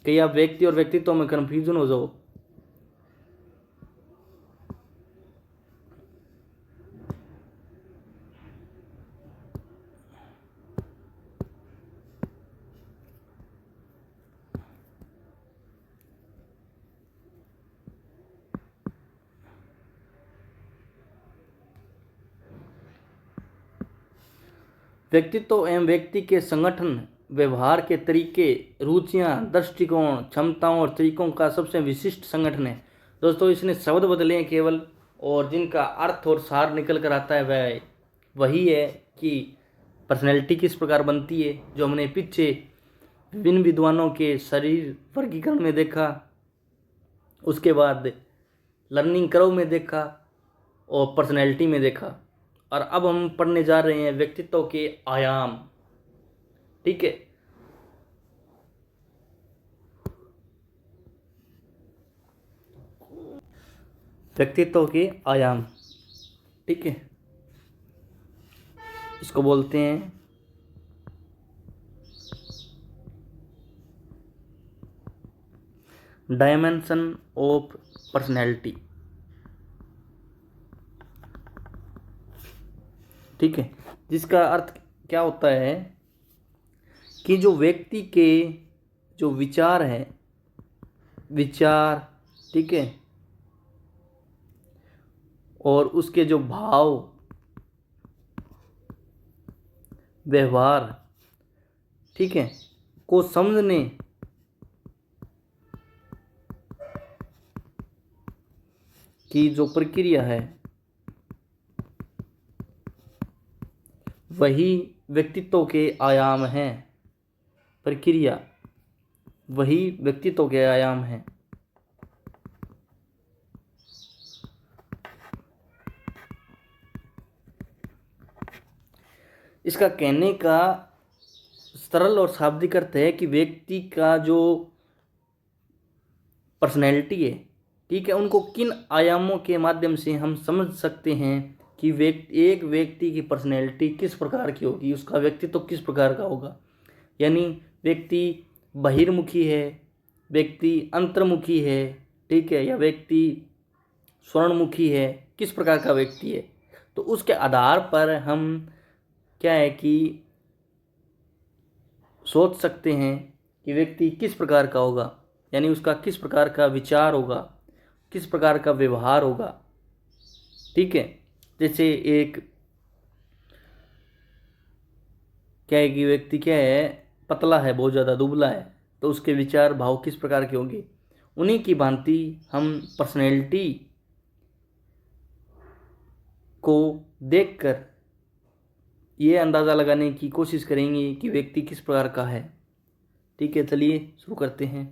कि आप व्यक्ति और व्यक्तित्व में कंफ्यूजन हो जाओ। व्यक्तित्व एवं व्यक्ति के संगठन, व्यवहार के तरीके, रुचियां, दृष्टिकोण, क्षमताओं और तरीकों का सबसे विशिष्ट संगठन है। दोस्तों इसने शब्द बदले हैं केवल, और जिनका अर्थ और सार निकल कर आता है वह वही है कि पर्सनैलिटी किस प्रकार बनती है, जो हमने पीछे विभिन्न विद्वानों के शरीर वर्गीकरण में देखा, उसके बाद लर्निंग कर्व में देखा और पर्सनैलिटी में देखा। और अब हम पढ़ने जा रहे हैं व्यक्तित्व के आयाम, ठीक है। व्यक्तित्व के आयाम, ठीक है, इसको बोलते हैं डायमेंशन ऑफ पर्सनैलिटी, ठीक है। जिसका अर्थ क्या होता है कि जो व्यक्ति के जो विचार हैं, विचार, ठीक है, और उसके जो भाव, व्यवहार, ठीक है, को समझने की जो प्रक्रिया है वही व्यक्तित्व के आयाम हैं। प्रक्रिया वही व्यक्तित्व के आयाम हैं। इसका कहने का सरल और शाब्दिक अर्थ है कि व्यक्ति का जो पर्सनैलिटी है, ठीक है, उनको किन आयामों के माध्यम से हम समझ सकते हैं कि एक व्यक्ति की पर्सनैलिटी किस प्रकार की होगी, उसका व्यक्तित्व तो किस प्रकार का होगा। यानी व्यक्ति बहिर्मुखी है, व्यक्ति अंतर्मुखी है, ठीक है, या व्यक्ति स्वर्णमुखी है, किस प्रकार का व्यक्ति है। तो उसके आधार पर हम क्या है कि सोच सकते हैं कि व्यक्ति किस प्रकार का होगा, यानी उसका किस प्रकार का विचार होगा, किस प्रकार का व्यवहार होगा, ठीक है। जैसे एक क्या है कि व्यक्ति क्या है, पतला है, बहुत ज़्यादा दुबला है, तो उसके विचार भाव किस प्रकार के होंगे। उन्हीं की भांति हम पर्सनैलिटी को देखकर ये अंदाज़ा लगाने की कोशिश करेंगे कि व्यक्ति किस प्रकार का है। ठीक है, चलिए शुरू करते हैं।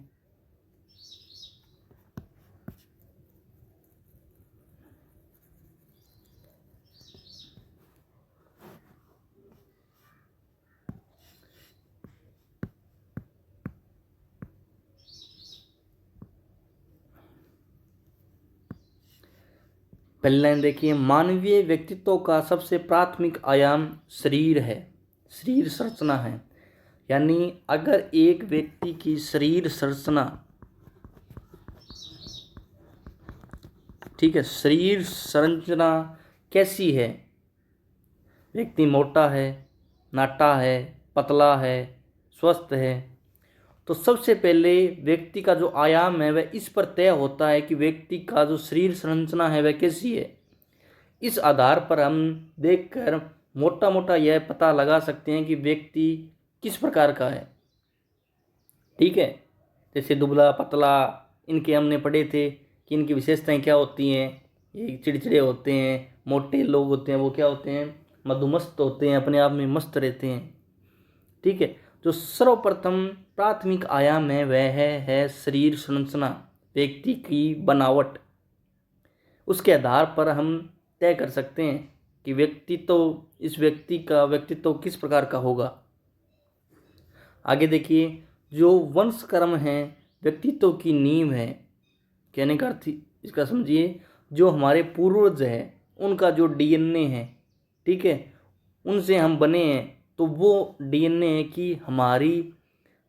पहली लाइन देखिए, मानवीय व्यक्तित्व का सबसे प्राथमिक आयाम शरीर है, शरीर संरचना है। यानी अगर एक व्यक्ति की शरीर संरचना, ठीक है, शरीर संरचना कैसी है, व्यक्ति मोटा है, नाटा है, पतला है, स्वस्थ है, तो सबसे पहले व्यक्ति का जो आयाम है वह इस पर तय होता है कि व्यक्ति का जो शरीर संरचना है वह कैसी है। इस आधार पर हम देखकर मोटा मोटा यह पता लगा सकते हैं कि व्यक्ति किस प्रकार का है। ठीक है, जैसे दुबला पतला, इनके हमने पढ़े थे कि इनकी विशेषताएं क्या होती हैं। ये चिड़चिड़े होते हैं, मोटे लोग होते हैं वो क्या होते हैं, मधुमस्त होते हैं, अपने आप में मस्त रहते हैं। ठीक है, जो सर्वप्रथम प्राथमिक आयाम है वह है शरीर संरचना, व्यक्ति की बनावट। उसके आधार पर हम तय कर सकते हैं कि व्यक्तित्व, इस व्यक्ति का व्यक्तित्व किस प्रकार का होगा। आगे देखिए, जो वंश कर्म है व्यक्तित्व की नींव है। कहने का अर्थ इसका समझिए, जो हमारे पूर्वज है उनका जो डीएनए है, ठीक है, उनसे हम बने हैं, तो वो डीएनए की हमारी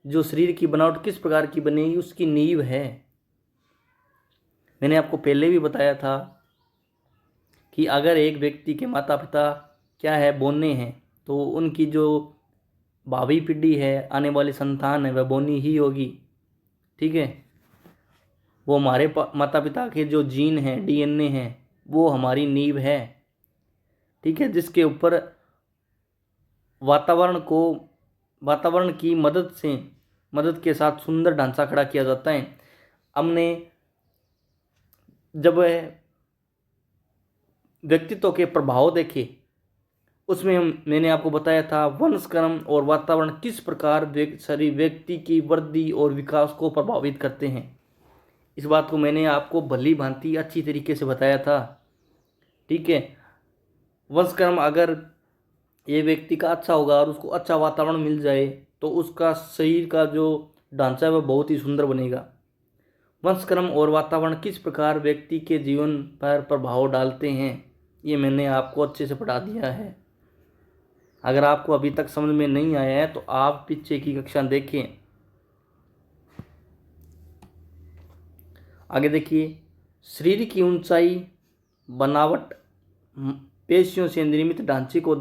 जो शरीर की बनावट किस प्रकार की बनेगी उसकी नींव है। मैंने आपको पहले भी बताया था कि अगर एक व्यक्ति के माता पिता क्या है, बोने हैं, तो उनकी जो भावी पीढ़ी है, आने वाली संतान है, वह बोनी ही होगी। ठीक है, वो हमारे माता पिता के जो जीन हैं, डीएनए हैं, वो हमारी नींव है। ठीक है, जिसके ऊपर वातावरण की मदद के साथ सुंदर ढांचा खड़ा किया जाता है। हमने जब व्यक्तित्व के प्रभाव देखे, उसमें मैंने आपको बताया था वंश कर्म और वातावरण किस प्रकार व्यक्ति की वृद्धि और विकास को प्रभावित करते हैं। इस बात को मैंने आपको भली भांति अच्छी तरीके से बताया था। ठीक है, वंश कर्म अगर ये व्यक्ति का अच्छा होगा और उसको अच्छा वातावरण मिल जाए तो उसका शरीर का जो ढांचा है वह बहुत ही सुंदर बनेगा। वंश कर्म और वातावरण किस प्रकार व्यक्ति के जीवन पर प्रभाव डालते हैं, ये मैंने आपको अच्छे से पढ़ा दिया है। अगर आपको अभी तक समझ में नहीं आया है तो आप पीछे की कक्षा देखें। आगे देखिए, शरीर की ऊंचाई, बनावट, पेशियों से निर्मित ढांचे को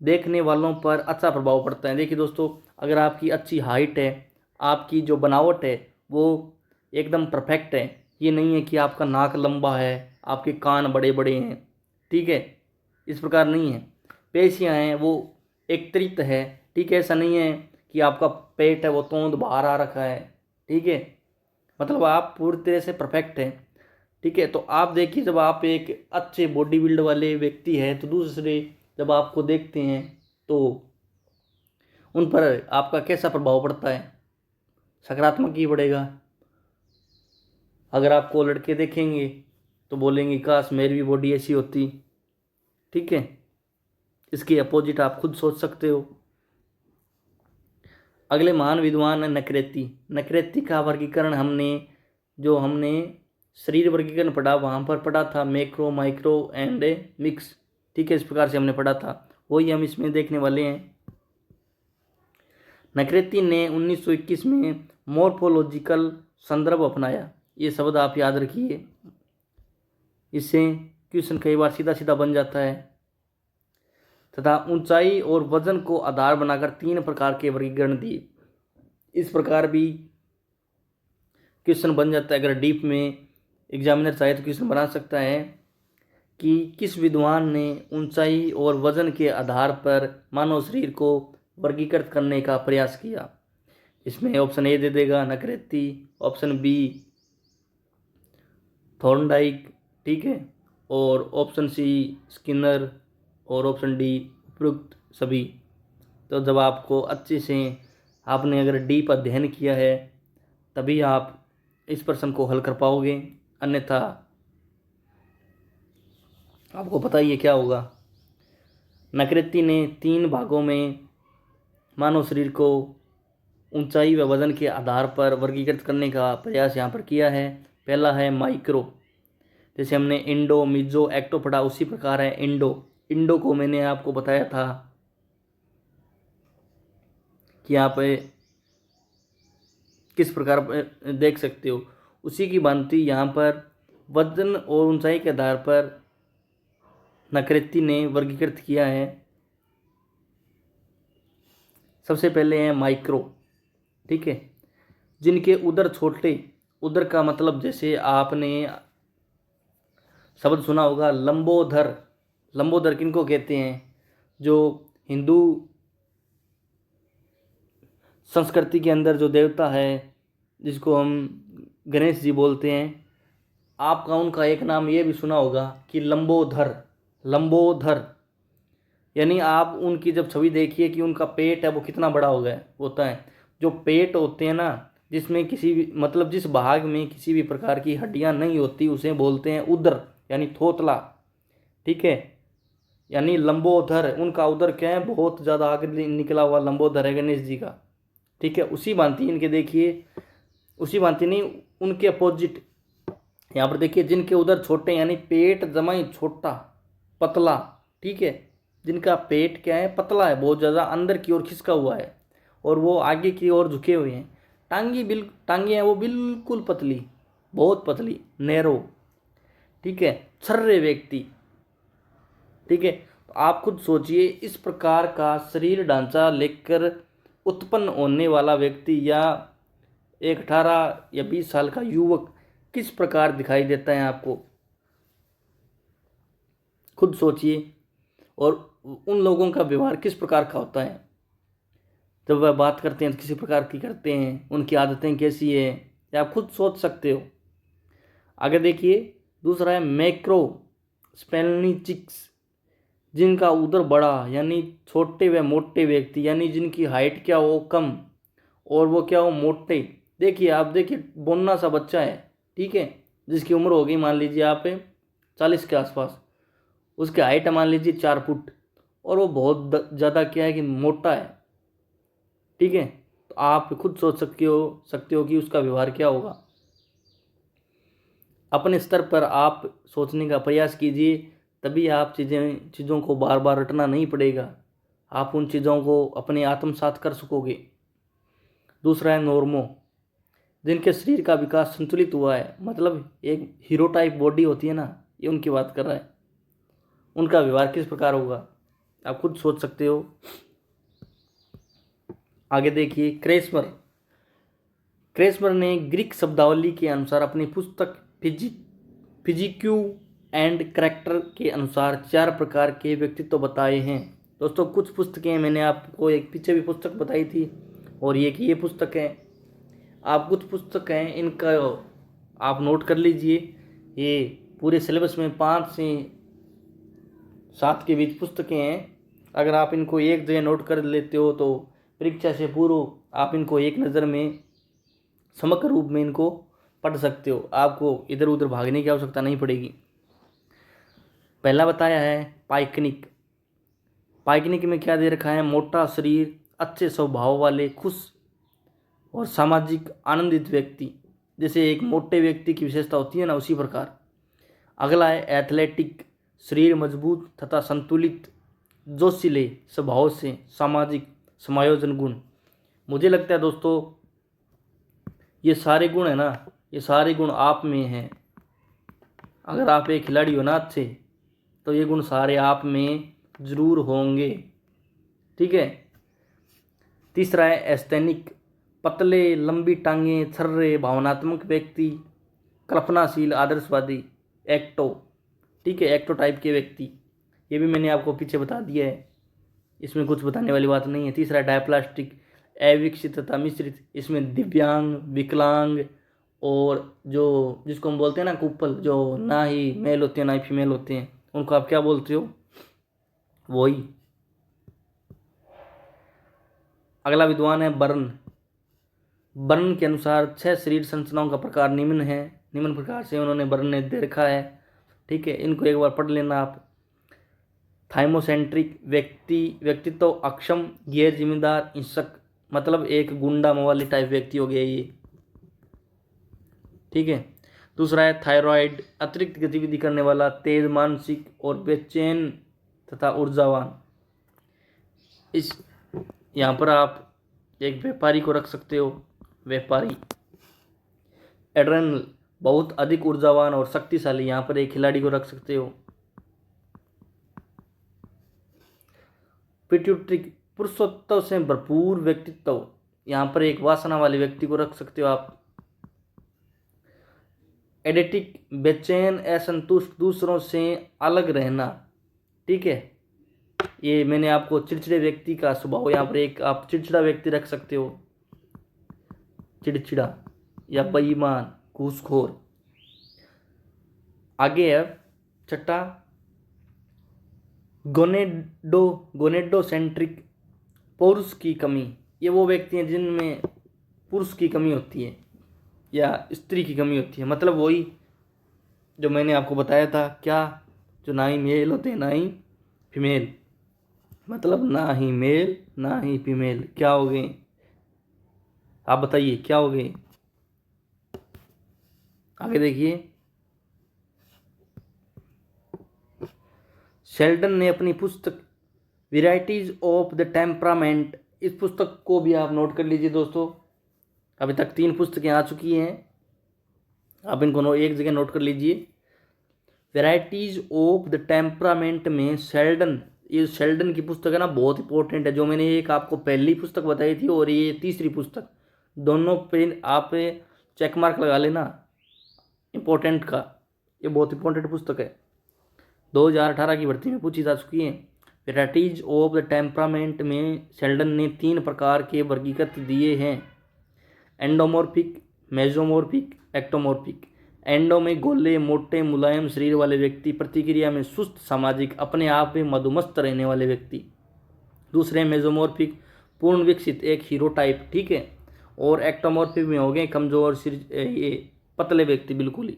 देखने वालों पर अच्छा प्रभाव पड़ता है। देखिए दोस्तों, अगर आपकी अच्छी हाइट है, आपकी जो बनावट है वो एकदम परफेक्ट है, ये नहीं है कि आपका नाक लंबा है, आपके कान बड़े बड़े हैं, ठीक है, इस प्रकार नहीं है। पेशियाँ हैं वो एकत्रित है, ठीक है, ऐसा नहीं है कि आपका पेट है वो तोंद बाहर आ रखा है। ठीक है, मतलब आप पूरी तरह से परफेक्ट हैं। ठीक है, तो आप देखिए, जब आप एक अच्छे बॉडी बिल्ड वाले व्यक्ति हैं तो दूसरे जब आपको देखते हैं तो उन पर आपका कैसा प्रभाव पड़ता है, सकारात्मक ही पड़ेगा। अगर आपको लड़के देखेंगे तो बोलेंगे काश मेरी भी बॉडी ऐसी होती। ठीक है, इसके अपोजिट आप खुद सोच सकते हो। अगले महान विद्वान है नकृत्य। नकृत्य का वर्गीकरण हमने शरीर वर्गीकरण पढ़ा, वहाँ पर पढ़ा था मैक्रो, माइक्रो एंड मिक्स। ठीक है, इस प्रकार से हमने पढ़ा था, वही हम इसमें देखने वाले हैं। नकृत्य ने 1921 में मॉर्फोलॉजिकल संदर्भ अपनाया। ये शब्द आप याद रखिए, इससे क्वेश्चन कई बार सीधा सीधा बन जाता है। तथा ऊंचाई और वजन को आधार बनाकर 3 प्रकार के वर्गीकरण दिए। इस प्रकार भी क्वेश्चन बन जाता है, अगर डीप में एग्जामिनर चाहे तो क्वेश्चन बना सकता है कि किस विद्वान ने ऊंचाई और वजन के आधार पर मानव शरीर को वर्गीकृत करने का प्रयास किया। इसमें ऑप्शन ए दे देगा नकृत्य, ऑप्शन बी थॉर्नडाइक, ठीक है, और ऑप्शन सी स्किनर, और ऑप्शन डी उपयुक्त सभी। तो जब आपको अच्छे से आपने अगर डीप अध्ययन किया है तभी आप इस प्रश्न को हल कर पाओगे, अन्यथा आपको पता ही है क्या होगा। नकृत्य ने 3 भागों में मानव शरीर को ऊंचाई व वजन के आधार पर वर्गीकृत करने का प्रयास यहाँ पर किया है। पहला है माइक्रो, जैसे हमने इंडो, मिजो, एक्टो पढ़ा, उसी प्रकार है इंडो। इंडो को मैंने आपको बताया था कि आप किस प्रकार देख सकते हो, उसी की भांति यहाँ पर वजन और ऊंचाई के आधार पर नकृत्य ने वर्गीकृत किया है। सबसे पहले है माइक्रो, ठीक है, जिनके उदर छोटे, उदर का मतलब जैसे आपने शब्द सुना होगा लंबोदर। लंबोदर किनको कहते हैं? जो हिंदू संस्कृति के अंदर जो देवता है जिसको हम गणेश जी बोलते हैं, आपका उनका एक नाम ये भी सुना होगा कि लंबोदर। लंबोदर यानी आप उनकी जब छवि देखिए कि उनका पेट है वो कितना बड़ा हो गया होता है। जो पेट होते हैं ना, जिसमें किसी भी मतलब जिस भाग में किसी भी प्रकार की हड्डियां नहीं होती, उसे बोलते हैं उदर यानी थोतला, ठीक है। यानी लंबोदर, उनका उदर क्या है, बहुत ज़्यादा आगे निकला हुआ लंबोदर है गणेश जी का, ठीक है। उसी भांति इनके देखिए, उसी भांति नहीं, उनके अपोजिट यहाँ पर देखिए, जिनके उदर छोटे यानी पेट जमा ही छोटा पतला, ठीक है, जिनका पेट क्या है, पतला है, बहुत ज़्यादा अंदर की ओर खिसका हुआ है और वो आगे की ओर झुके हुए हैं। टांगे हैं वो बिल्कुल पतली, बहुत पतली, नैरो, ठीक है, छर्रे व्यक्ति, ठीक है। तो आप खुद सोचिए, इस प्रकार का शरीर ढांचा लेकर उत्पन्न होने वाला व्यक्ति या एक 18 या 20 साल का युवक किस प्रकार दिखाई देता है आपको, खुद सोचिए। और उन लोगों का व्यवहार किस प्रकार का होता है, जब वह बात करते हैं तो किसी प्रकार की करते हैं, उनकी आदतें कैसी है, या आप खुद सोच सकते हो। आगे देखिए, दूसरा है मैक्रो स्पेलिनिचिक्स, जिनका उदर बड़ा यानी छोटे व मोटे व्यक्ति, यानी जिनकी हाइट क्या हो कम और वो क्या हो मोटे। देखिए आप देखिए, बोन्ना सा बच्चा है, ठीक है, जिसकी उम्र होगी मान लीजिए आप 40 के आसपास, उसकी हाइट मान लीजिए 4 फुट, और वो बहुत ज़्यादा क्या है कि मोटा है, ठीक है। तो आप खुद सोच सकते हो कि उसका व्यवहार क्या होगा। अपने स्तर पर आप सोचने का प्रयास कीजिए, तभी आप चीज़ों को बार बार रटना नहीं पड़ेगा, आप उन चीज़ों को अपने आत्मसात कर सकोगे। दूसरा है नॉर्मो, जिनके शरीर का विकास संतुलित हुआ है, मतलब एक हीरो टाइप बॉडी होती है ना, ये उनकी बात कर रहा है। उनका व्यवहार किस प्रकार होगा, आप खुद सोच सकते हो। आगे देखिए, क्रेस्मर ने ग्रीक शब्दावली के अनुसार अपनी पुस्तक फिजिक्यू एंड करैक्टर के अनुसार 4 प्रकार के व्यक्तित्व बताए हैं। दोस्तों कुछ पुस्तकें मैंने आपको एक पीछे भी पुस्तक बताई थी, और ये पुस्तक है, आप कुछ पुस्तक हैं इनका आप नोट कर लीजिए। ये पूरे सिलेबस में 5 से 7 के बीच पुस्तकें हैं। अगर आप इनको एक जगह नोट कर लेते हो तो परीक्षा से पूर्व आप इनको एक नज़र में समग्र रूप में इनको पढ़ सकते हो, आपको इधर उधर भागने की आवश्यकता नहीं पड़ेगी। पहला बताया है पाइकनिक, पाइकनिक में क्या दे रखा है, मोटा शरीर, अच्छे स्वभाव वाले, खुश और सामाजिक आनंदित व्यक्ति। जैसे एक मोटे व्यक्ति की विशेषता होती है ना, उसी प्रकार। अगला है एथलेटिक, शरीर मजबूत तथा संतुलित, जोशीले स्वभाव से, सामाजिक समायोजन गुण। मुझे लगता है दोस्तों ये सारे गुण है ना, ये सारे गुण आप में हैं। अगर आप एक खिलाड़ी हो ना अच्छे, तो ये गुण सारे आप में जरूर होंगे। ठीक है। तीसरा है एस्थेनिक, पतले, लंबी टांगें, छर्रे, भावनात्मक व्यक्ति, कल्पनाशील, आदर्शवादी, एक्टो। ठीक है, एक्टो टाइप के व्यक्ति। ये भी मैंने आपको पीछे बता दिया है, इसमें कुछ बताने वाली बात नहीं है। तीसरा डायप्लास्टिक, अविकसित तथा मिश्रित। इसमें दिव्यांग, विकलांग और जो जिसको हम बोलते हैं ना कुपल, जो ना ही मेल होते हैं ना ही फीमेल होते हैं, उनको आप क्या बोलते हो, वही। अगला विद्वान है बर्न। बर्न के अनुसार 6 शरीर संरचनाओं का प्रकार निम्न है। निम्न प्रकार से उन्होंने बर्न ने दे रखा है। ठीक है, इनको एक बार पढ़ लेना आप। थाइमोसेंट्रिक, व्यक्तित्व अक्षम, गैर जिम्मेदार, हिंसक, मतलब एक गुंडा मवाली टाइप व्यक्ति हो गया ये। ठीक है। दूसरा है थायराइड, अतिरिक्त गतिविधि करने वाला, तेज, मानसिक और बेचैन तथा ऊर्जावान। इस यहाँ पर आप एक व्यापारी को रख सकते हो, व्यापारी। एड्रेनल, बहुत अधिक ऊर्जावान और शक्तिशाली, यहाँ पर एक खिलाड़ी को रख सकते हो। पिट्यूटरिक, पुरुषत्व से भरपूर व्यक्तित्व, यहाँ पर एक वासना वाले व्यक्ति को रख सकते हो आप। एडेटिक, बेचैन, असंतुष्ट, दूसरों से अलग रहना। ठीक है, ये मैंने आपको चिड़चिड़े व्यक्ति का स्वभाव, यहाँ पर एक आप चिड़चिड़ा व्यक्ति रख सकते हो, चिड़चिड़ा या बेईमान, घूसखोर। आगे है छठा गोनेडोसेंट्रिक, पुरुष की कमी। ये वो व्यक्ति हैं जिनमें पुरुष की कमी होती है या स्त्री की कमी होती है, मतलब वही जो मैंने आपको बताया था, क्या, जो ना ही मेल होते हैं ना ही फीमेल, मतलब ना ही मेल ना ही फीमेल। क्या हो गए आप बताइए, क्या हो गए। आगे देखिए, शेल्डन ने अपनी पुस्तक वेराइटीज ऑफ द टेम्परामेंट, इस पुस्तक को भी आप नोट कर लीजिए दोस्तों। अभी तक 3 पुस्तकें आ चुकी हैं, आप इनको एक जगह नोट कर लीजिए। वेराइटीज ऑफ द टेम्परामेंट में शेल्डन, ये शेल्डन की पुस्तक है ना, बहुत इंपॉर्टेंट है। जो मैंने एक आपको पहली पुस्तक बताई थी और ये तीसरी पुस्तक, दोनों पे आप चेक मार्क लगा लेना इम्पोर्टेंट का। ये बहुत इंपॉर्टेंट पुस्तक है, 2018 की भर्ती में पूछी जा चुकी है। वेराइटीज ऑफ द टेम्परामेंट में शेल्डन ने 3 प्रकार के वर्गीकृत दिए हैं, एंडोमॉर्फिक, मेसोमॉर्फिक, एक्टोमॉर्फिक। एंडो में गोले, मोटे, मुलायम शरीर वाले व्यक्ति, प्रतिक्रिया में सुस्त, सामाजिक, अपने आप में मधुमस्त रहने वाले व्यक्ति। दूसरे मेसोमॉर्फिक, पूर्ण विकसित, एक हीरो टाइप। ठीक है। और एक्टोमॉर्फिक में हो गए कमजोर, ये पतले व्यक्ति बिल्कुल ही।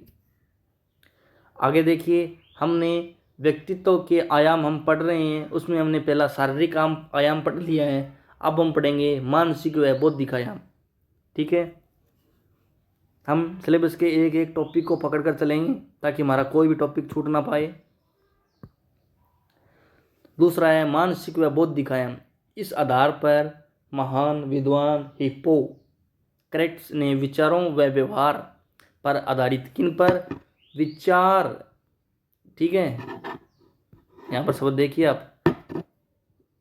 आगे देखिए, हमने व्यक्तित्व के आयाम हम पढ़ रहे हैं, उसमें हमने पहला शारीरिक आयाम पढ़ लिया है। अब हम पढ़ेंगे मानसिक व बौद्धिक आयाम। ठीक है, हम सिलेबस के एक एक टॉपिक को पकड़ कर चलेंगे ताकि हमारा कोई भी टॉपिक छूट ना पाए। दूसरा है मानसिक व बौद्धिक आयाम। इस आधार पर महान विद्वान हिप्पोक्रेट्स ने विचारों व व्यवहार पर आधारित, किन पर, विचार, ठीक है, यहाँ पर शब्द देखिए आप,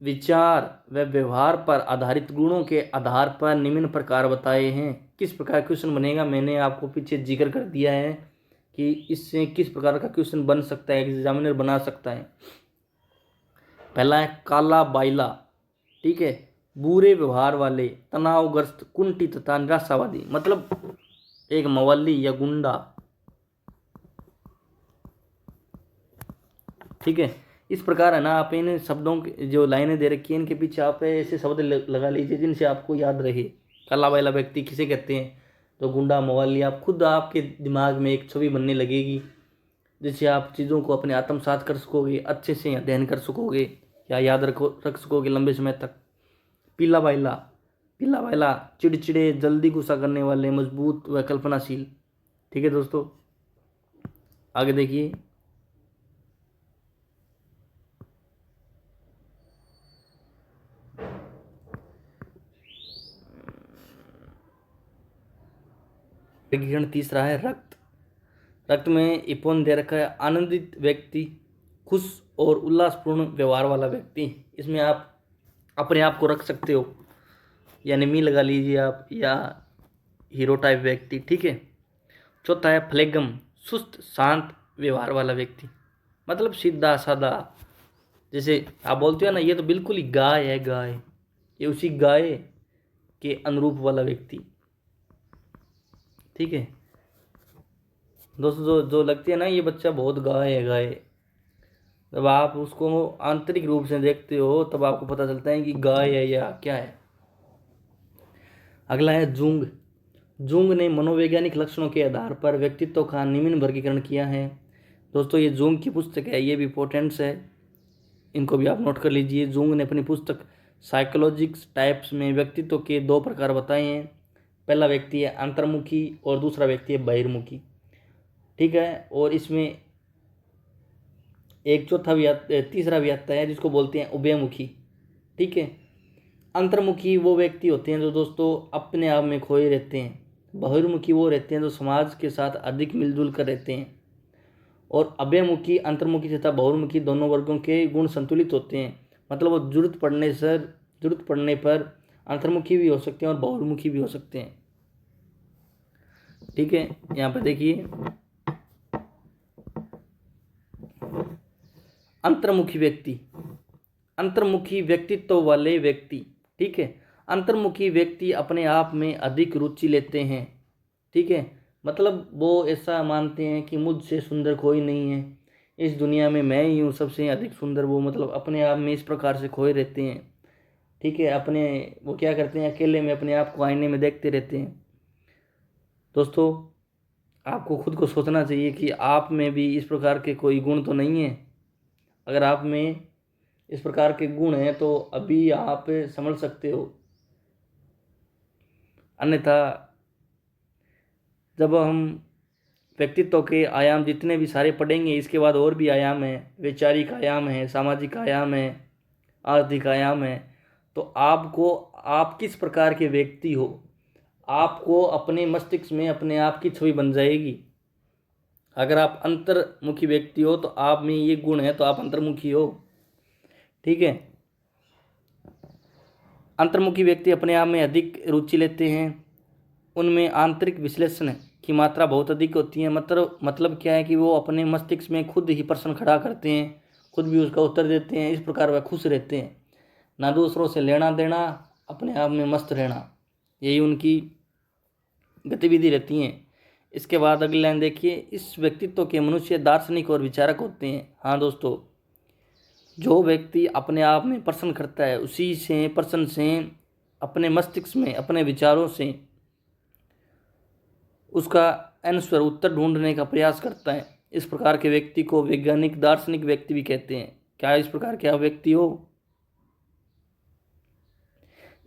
विचार व व्यवहार पर आधारित गुणों के आधार पर निम्न प्रकार बताए हैं। किस प्रकार क्वेश्चन बनेगा मैंने आपको पीछे जिक्र कर दिया है कि इससे किस प्रकार का क्वेश्चन बन सकता है, एग्जामिनर बना सकता है। पहला है काला बाइला, ठीक है, बुरे व्यवहार वाले, तनावग्रस्त, कुंठित तथा निराशावादी, मतलब एक मवाली या गुंडा। ठीक है, इस प्रकार है ना, आप इन शब्दों की जो लाइनें दे रखी हैं इनके पीछे आप ऐसे शब्द लगा लीजिए जिनसे आपको याद रहे। काला वाला व्यक्ति किसे कहते हैं, तो गुंडा, मवाली। आप खुद आपके दिमाग में एक छवि बनने लगेगी जिससे आप चीज़ों को अपने आत्मसात कर सकोगे, अच्छे से अध्ययन कर सकोगे। या याद रख सकोगे लंबे समय तक। पीला बाइला, पीला बाइला चिड़चिड़े, जल्दी गुस्सा करने वाले, मजबूत व कल्पनाशील। ठीक है दोस्तों, आगे देखिए। वर्गीकरण तीसरा है रक्त। रक्त में इपोन दे रखा है आनंदित व्यक्ति, खुश और उल्लासपूर्ण व्यवहार वाला व्यक्ति। इसमें आप अपने आप को रख सकते हो, यानी मी लगा लीजिए आप, या हीरो टाइप व्यक्ति। ठीक है। चौथा है फ्लेगम, सुस्त शांत व्यवहार वाला व्यक्ति, मतलब सीधा साधा। जैसे आप बोलते हो ना, ये तो बिल्कुल ही गाय है, गाय, ये उसी गाय के अनुरूप वाला व्यक्ति। ठीक है दोस्तों, जो जो लगती है ना ये बच्चा बहुत गाय है, गाय, जब आप उसको आंतरिक रूप से देखते हो तब आपको पता चलता है कि गाय है या क्या है। अगला है जूंग। जूंग ने मनोवैज्ञानिक लक्षणों के आधार पर व्यक्तित्व का निम्न वर्गीकरण किया है। दोस्तों ये जूंग की पुस्तक है, ये भी इंपॉर्टेंट्स है, इनको भी आप नोट कर लीजिए। जूंग ने अपनी पुस्तक साइकोलॉजिक्स टाइप्स में व्यक्तित्व के दो प्रकार बताए हैं। पहला व्यक्ति है अंतर्मुखी और दूसरा व्यक्ति है बहिर्मुखी। ठीक है, और इसमें एक चौथा भी तीसरा भी आता है जिसको बोलते हैं उभयमुखी। ठीक है, अंतर्मुखी वो व्यक्ति होते हैं जो दोस्तों अपने आप में खोए रहते हैं। बहिर्मुखी वो रहते हैं जो समाज के साथ अधिक मिलजुल कर रहते हैं। और अभयमुखी, अंतर्मुखी तथा बहिर्मुखी दोनों वर्गों के गुण संतुलित होते हैं, मतलब वो जरूरत पड़ने पर अंतर्मुखी भी हो सकते हैं और बहिर्मुखी भी हो सकते हैं। ठीक है, यहाँ पर देखिए अंतर्मुखी व्यक्ति, अंतर्मुखी व्यक्तित्व वाले व्यक्ति। ठीक है, अंतर्मुखी व्यक्ति अपने आप में अधिक रुचि लेते हैं। ठीक है, मतलब वो ऐसा मानते हैं कि मुझसे सुंदर कोई नहीं है, इस दुनिया में मैं ही हूँ सबसे अधिक सुंदर। वो मतलब अपने आप में इस प्रकार से खोए रहते हैं। ठीक है, वो क्या करते हैं, अकेले में अपने आप को आईने में देखते रहते हैं। दोस्तों आपको खुद को सोचना चाहिए कि आप में भी इस प्रकार के कोई गुण तो नहीं है। अगर आप में इस प्रकार के गुण हैं तो अभी आप समझ सकते हो, अन्यथा जब हम व्यक्तित्व के आयाम जितने भी सारे पढ़ेंगे, इसके बाद और भी आयाम हैं, वैचारिक आयाम है, सामाजिक आयाम है, आर्थिक आयाम है, तो आपको आप किस प्रकार के व्यक्ति हो, आपको अपने मस्तिष्क में अपने आप की छवि बन जाएगी। अगर आप अंतर्मुखी व्यक्ति हो तो आप में ये गुण है तो आप अंतर्मुखी हो। ठीक है, अंतर्मुखी व्यक्ति अपने आप में अधिक रुचि लेते हैं, उनमें आंतरिक विश्लेषण की मात्रा बहुत अधिक होती है। मतलब क्या है कि वो अपने मस्तिष्क में खुद ही प्रश्न खड़ा करते हैं, खुद भी उसका उत्तर देते हैं। इस प्रकार वह खुश रहते हैं, ना दूसरों से लेना देना, अपने आप में मस्त रहना, यही उनकी गतिविधि रहती हैं। इसके बाद अगली लाइन देखिए, इस व्यक्तित्व के मनुष्य दार्शनिक और विचारक होते हैं। हाँ दोस्तों, जो व्यक्ति अपने आप में प्रश्न करता है, उसी से प्रश्न से अपने मस्तिष्क में अपने विचारों से उसका आंसर उत्तर ढूंढने का प्रयास करता है, इस प्रकार के व्यक्ति को वैज्ञानिक दार्शनिक व्यक्ति भी कहते हैं। क्या इस प्रकार के आप व्यक्ति हो?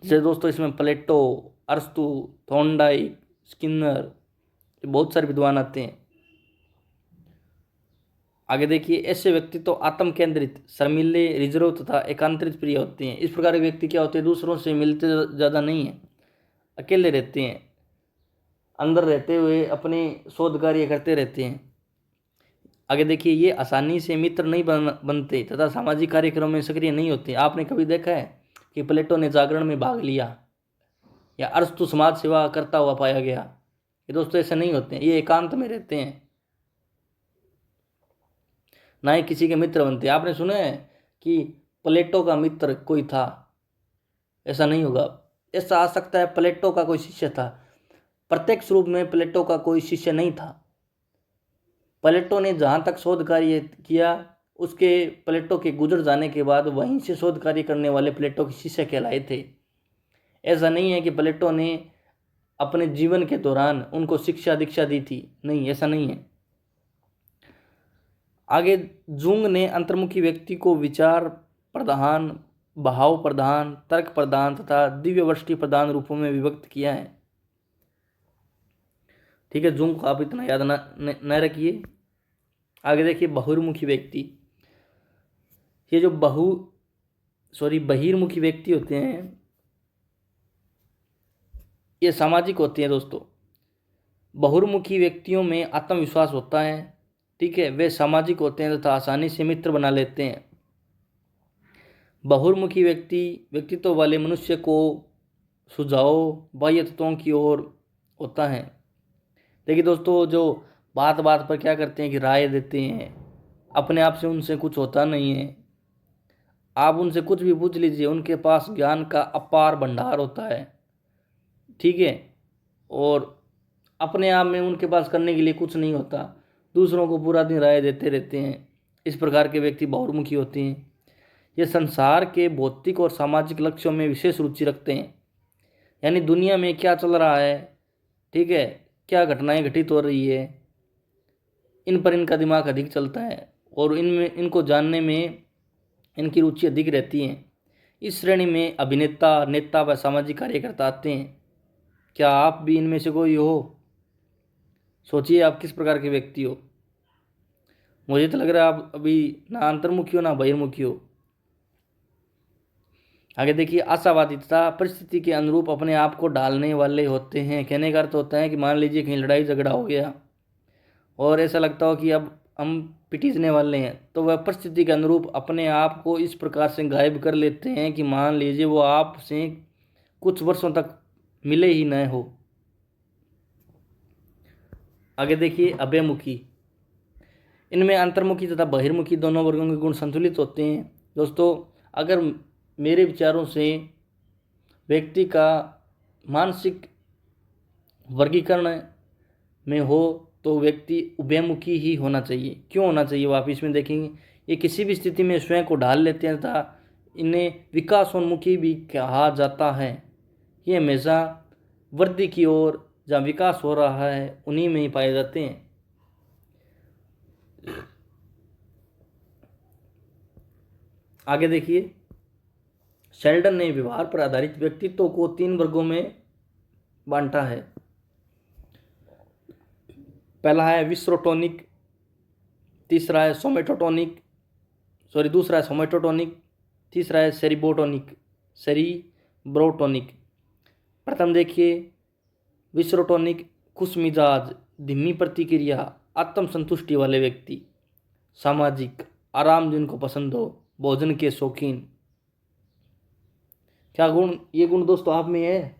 जैसे दोस्तों इसमें प्लेटो, अरस्तु, थॉर्नडाइक, स्किनर, बहुत सारे विद्वान आते हैं। आगे देखिए, ऐसे व्यक्ति तो आत्म केंद्रित, शर्मीले, रिजर्व तथा एकांतरित प्रिय होते हैं। इस प्रकार के व्यक्ति क्या होते हैं, दूसरों से मिलते ज़्यादा नहीं हैं, अकेले रहते हैं, अंदर रहते हुए अपने शोध कार्य करते रहते हैं। आगे देखिए, ये आसानी से मित्र नहीं बनते तथा सामाजिक कार्यक्रम में सक्रिय नहीं होते। आपने कभी देखा है कि प्लेटो ने जागरण में भाग लिया या अरस्तु समाज सेवा करता हुआ पाया गया? ये दोस्तों ऐसे नहीं होते हैं, ये एकांत में रहते हैं, ना ही किसी के मित्र बनते। आपने सुना है कि प्लेटो का मित्र कोई था? ऐसा नहीं होगा। ऐसा आ सकता है प्लेटो का कोई शिष्य था, प्रत्यक्ष रूप में प्लेटो का कोई शिष्य नहीं था। प्लेटो ने जहाँ तक शोध कार्य किया, उसके प्लेटो के गुजर जाने के बाद वहीं से शोध कार्य करने वाले प्लेटो के शिष्य कहलाए थे। ऐसा नहीं है कि प्लेटो ने अपने जीवन के दौरान उनको शिक्षा दीक्षा दी थी, नहीं, ऐसा नहीं है। आगे जूंग ने अंतर्मुखी व्यक्ति को विचार प्रधान, भाव प्रधान, तर्क प्रधान तथा दिव्य वृष्टि प्रधान रूपों में विभक्त किया है। ठीक है, जुम को आप इतना याद न रखिए। आगे देखिए बहुर्मुखी व्यक्ति। ये जो बहिर्मुखी व्यक्ति होते हैं ये सामाजिक होते हैं दोस्तों। बहुर्मुखी व्यक्तियों में आत्मविश्वास होता है। ठीक है, वे सामाजिक होते हैं तथा आसानी से मित्र बना लेते हैं। बहुर्मुखी व्यक्तित्व वाले मनुष्य को सुझाव बाह्य तत्वों की ओर होता है। देखिए दोस्तों, जो बात बात पर क्या करते हैं कि राय देते हैं, अपने आप से उनसे कुछ होता नहीं है। आप उनसे कुछ भी पूछ लीजिए, उनके पास ज्ञान का अपार भंडार होता है। ठीक है, और अपने आप में उनके पास करने के लिए कुछ नहीं होता, दूसरों को पूरा दिन राय देते रहते हैं। इस प्रकार के व्यक्ति बहुर्मुखी होते हैं। ये संसार के भौतिक और सामाजिक लक्ष्यों में विशेष रुचि रखते हैं, यानी दुनिया में क्या चल रहा है, ठीक है, क्या घटनाएं घटित हो रही है, इन पर इनका दिमाग अधिक चलता है और इनको जानने में इनकी रुचि अधिक रहती है। इस श्रेणी में अभिनेता, नेता व सामाजिक कार्यकर्ता आते हैं। क्या आप भी इनमें से कोई हो? सोचिए आप किस प्रकार के व्यक्ति हो। मुझे तो लग रहा है आप अभी ना अंतर्मुखी हो ना बहिर्मुखी हो। आगे देखिए आशावादी तथा परिस्थिति के अनुरूप अपने आप को ढालने वाले होते हैं। कहने का अर्थ होता है कि मान लीजिए कहीं लड़ाई झगड़ा हो गया और ऐसा लगता हो कि अब हम पिटीसने वाले हैं, तो वह परिस्थिति के अनुरूप अपने आप को इस प्रकार से गायब कर लेते हैं कि मान लीजिए वो आपसे कुछ वर्षों तक मिले ही न हो। आगे देखिए अभयमुखी। इनमें अंतर्मुखी तथा बहिर्मुखी दोनों वर्गों के गुण संतुलित होते हैं। दोस्तों, अगर मेरे विचारों से व्यक्ति का मानसिक वर्गीकरण में हो तो व्यक्ति उभयमुखी ही होना चाहिए। क्यों होना चाहिए वो आप इसमें देखेंगे। ये किसी भी स्थिति में स्वयं को ढाल लेते हैं तथा इन्हें विकासोन्मुखी भी कहा जाता है। ये हमेशा वृद्धि की ओर जहाँ विकास हो रहा है उन्हीं में ही पाए जाते हैं। आगे देखिए शेल्डन ने व्यवहार पर आधारित व्यक्तित्व को 3 वर्गों में बांटा है। पहला है विस्रोटोनिक, दूसरा है सोमेटोटोनिक, तीसरा है सेरिब्रोटोनिक। प्रथम देखिए विस्रोटोनिक, खुश मिजाज, धीमी प्रतिक्रिया, आत्मसंतुष्टि वाले व्यक्ति, सामाजिक, आराम जिनको पसंद हो, भोजन के शौकीन। क्या गुण, ये गुण दोस्तों आप में है?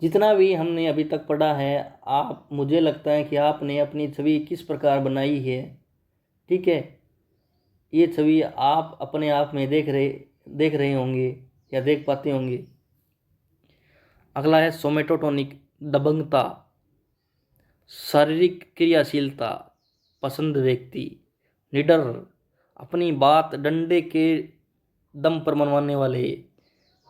जितना भी हमने अभी तक पढ़ा है, मुझे लगता है कि आपने अपनी छवि किस प्रकार बनाई है। ठीक है, ये छवि आप अपने आप में देख रहे होंगे या देख पाते होंगे। अगला है सोमेटोटोनिक, दबंगता, शारीरिक क्रियाशीलता, पसंद व्यक्ति, निडर, अपनी बात डंडे के दम पर मनवाने वाले,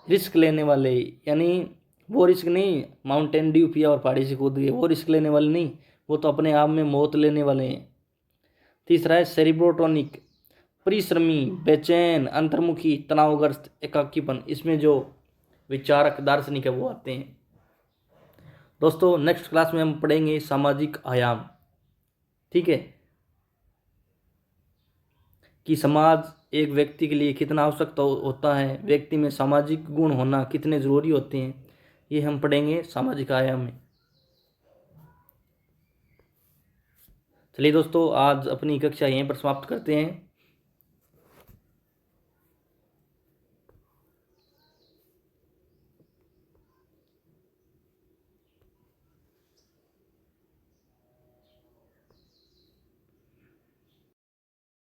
रिस्क लेने वाले, यानी वो रिस्क नहीं माउंटेन ड्यू पिया और पहाड़ी से कूद गए, वो रिस्क लेने वाले नहीं, वो तो अपने आप में मौत लेने वाले हैं। तीसरा है सेरिब्रोटोनिक, परिश्रमी, बेचैन, अंतर्मुखी, तनावग्रस्त, एकाकीपन। इसमें जो विचारक दार्शनिक है वो आते हैं। दोस्तों नेक्स्ट क्लास में हम पढ़ेंगे सामाजिक आयाम। ठीक है, कि समाज एक व्यक्ति के लिए कितना आवश्यक होता है, व्यक्ति में सामाजिक गुण होना कितने ज़रूरी होते हैं, ये हम पढ़ेंगे सामाजिक आयाम में। चलिए दोस्तों, आज अपनी कक्षा यहीं पर समाप्त करते हैं।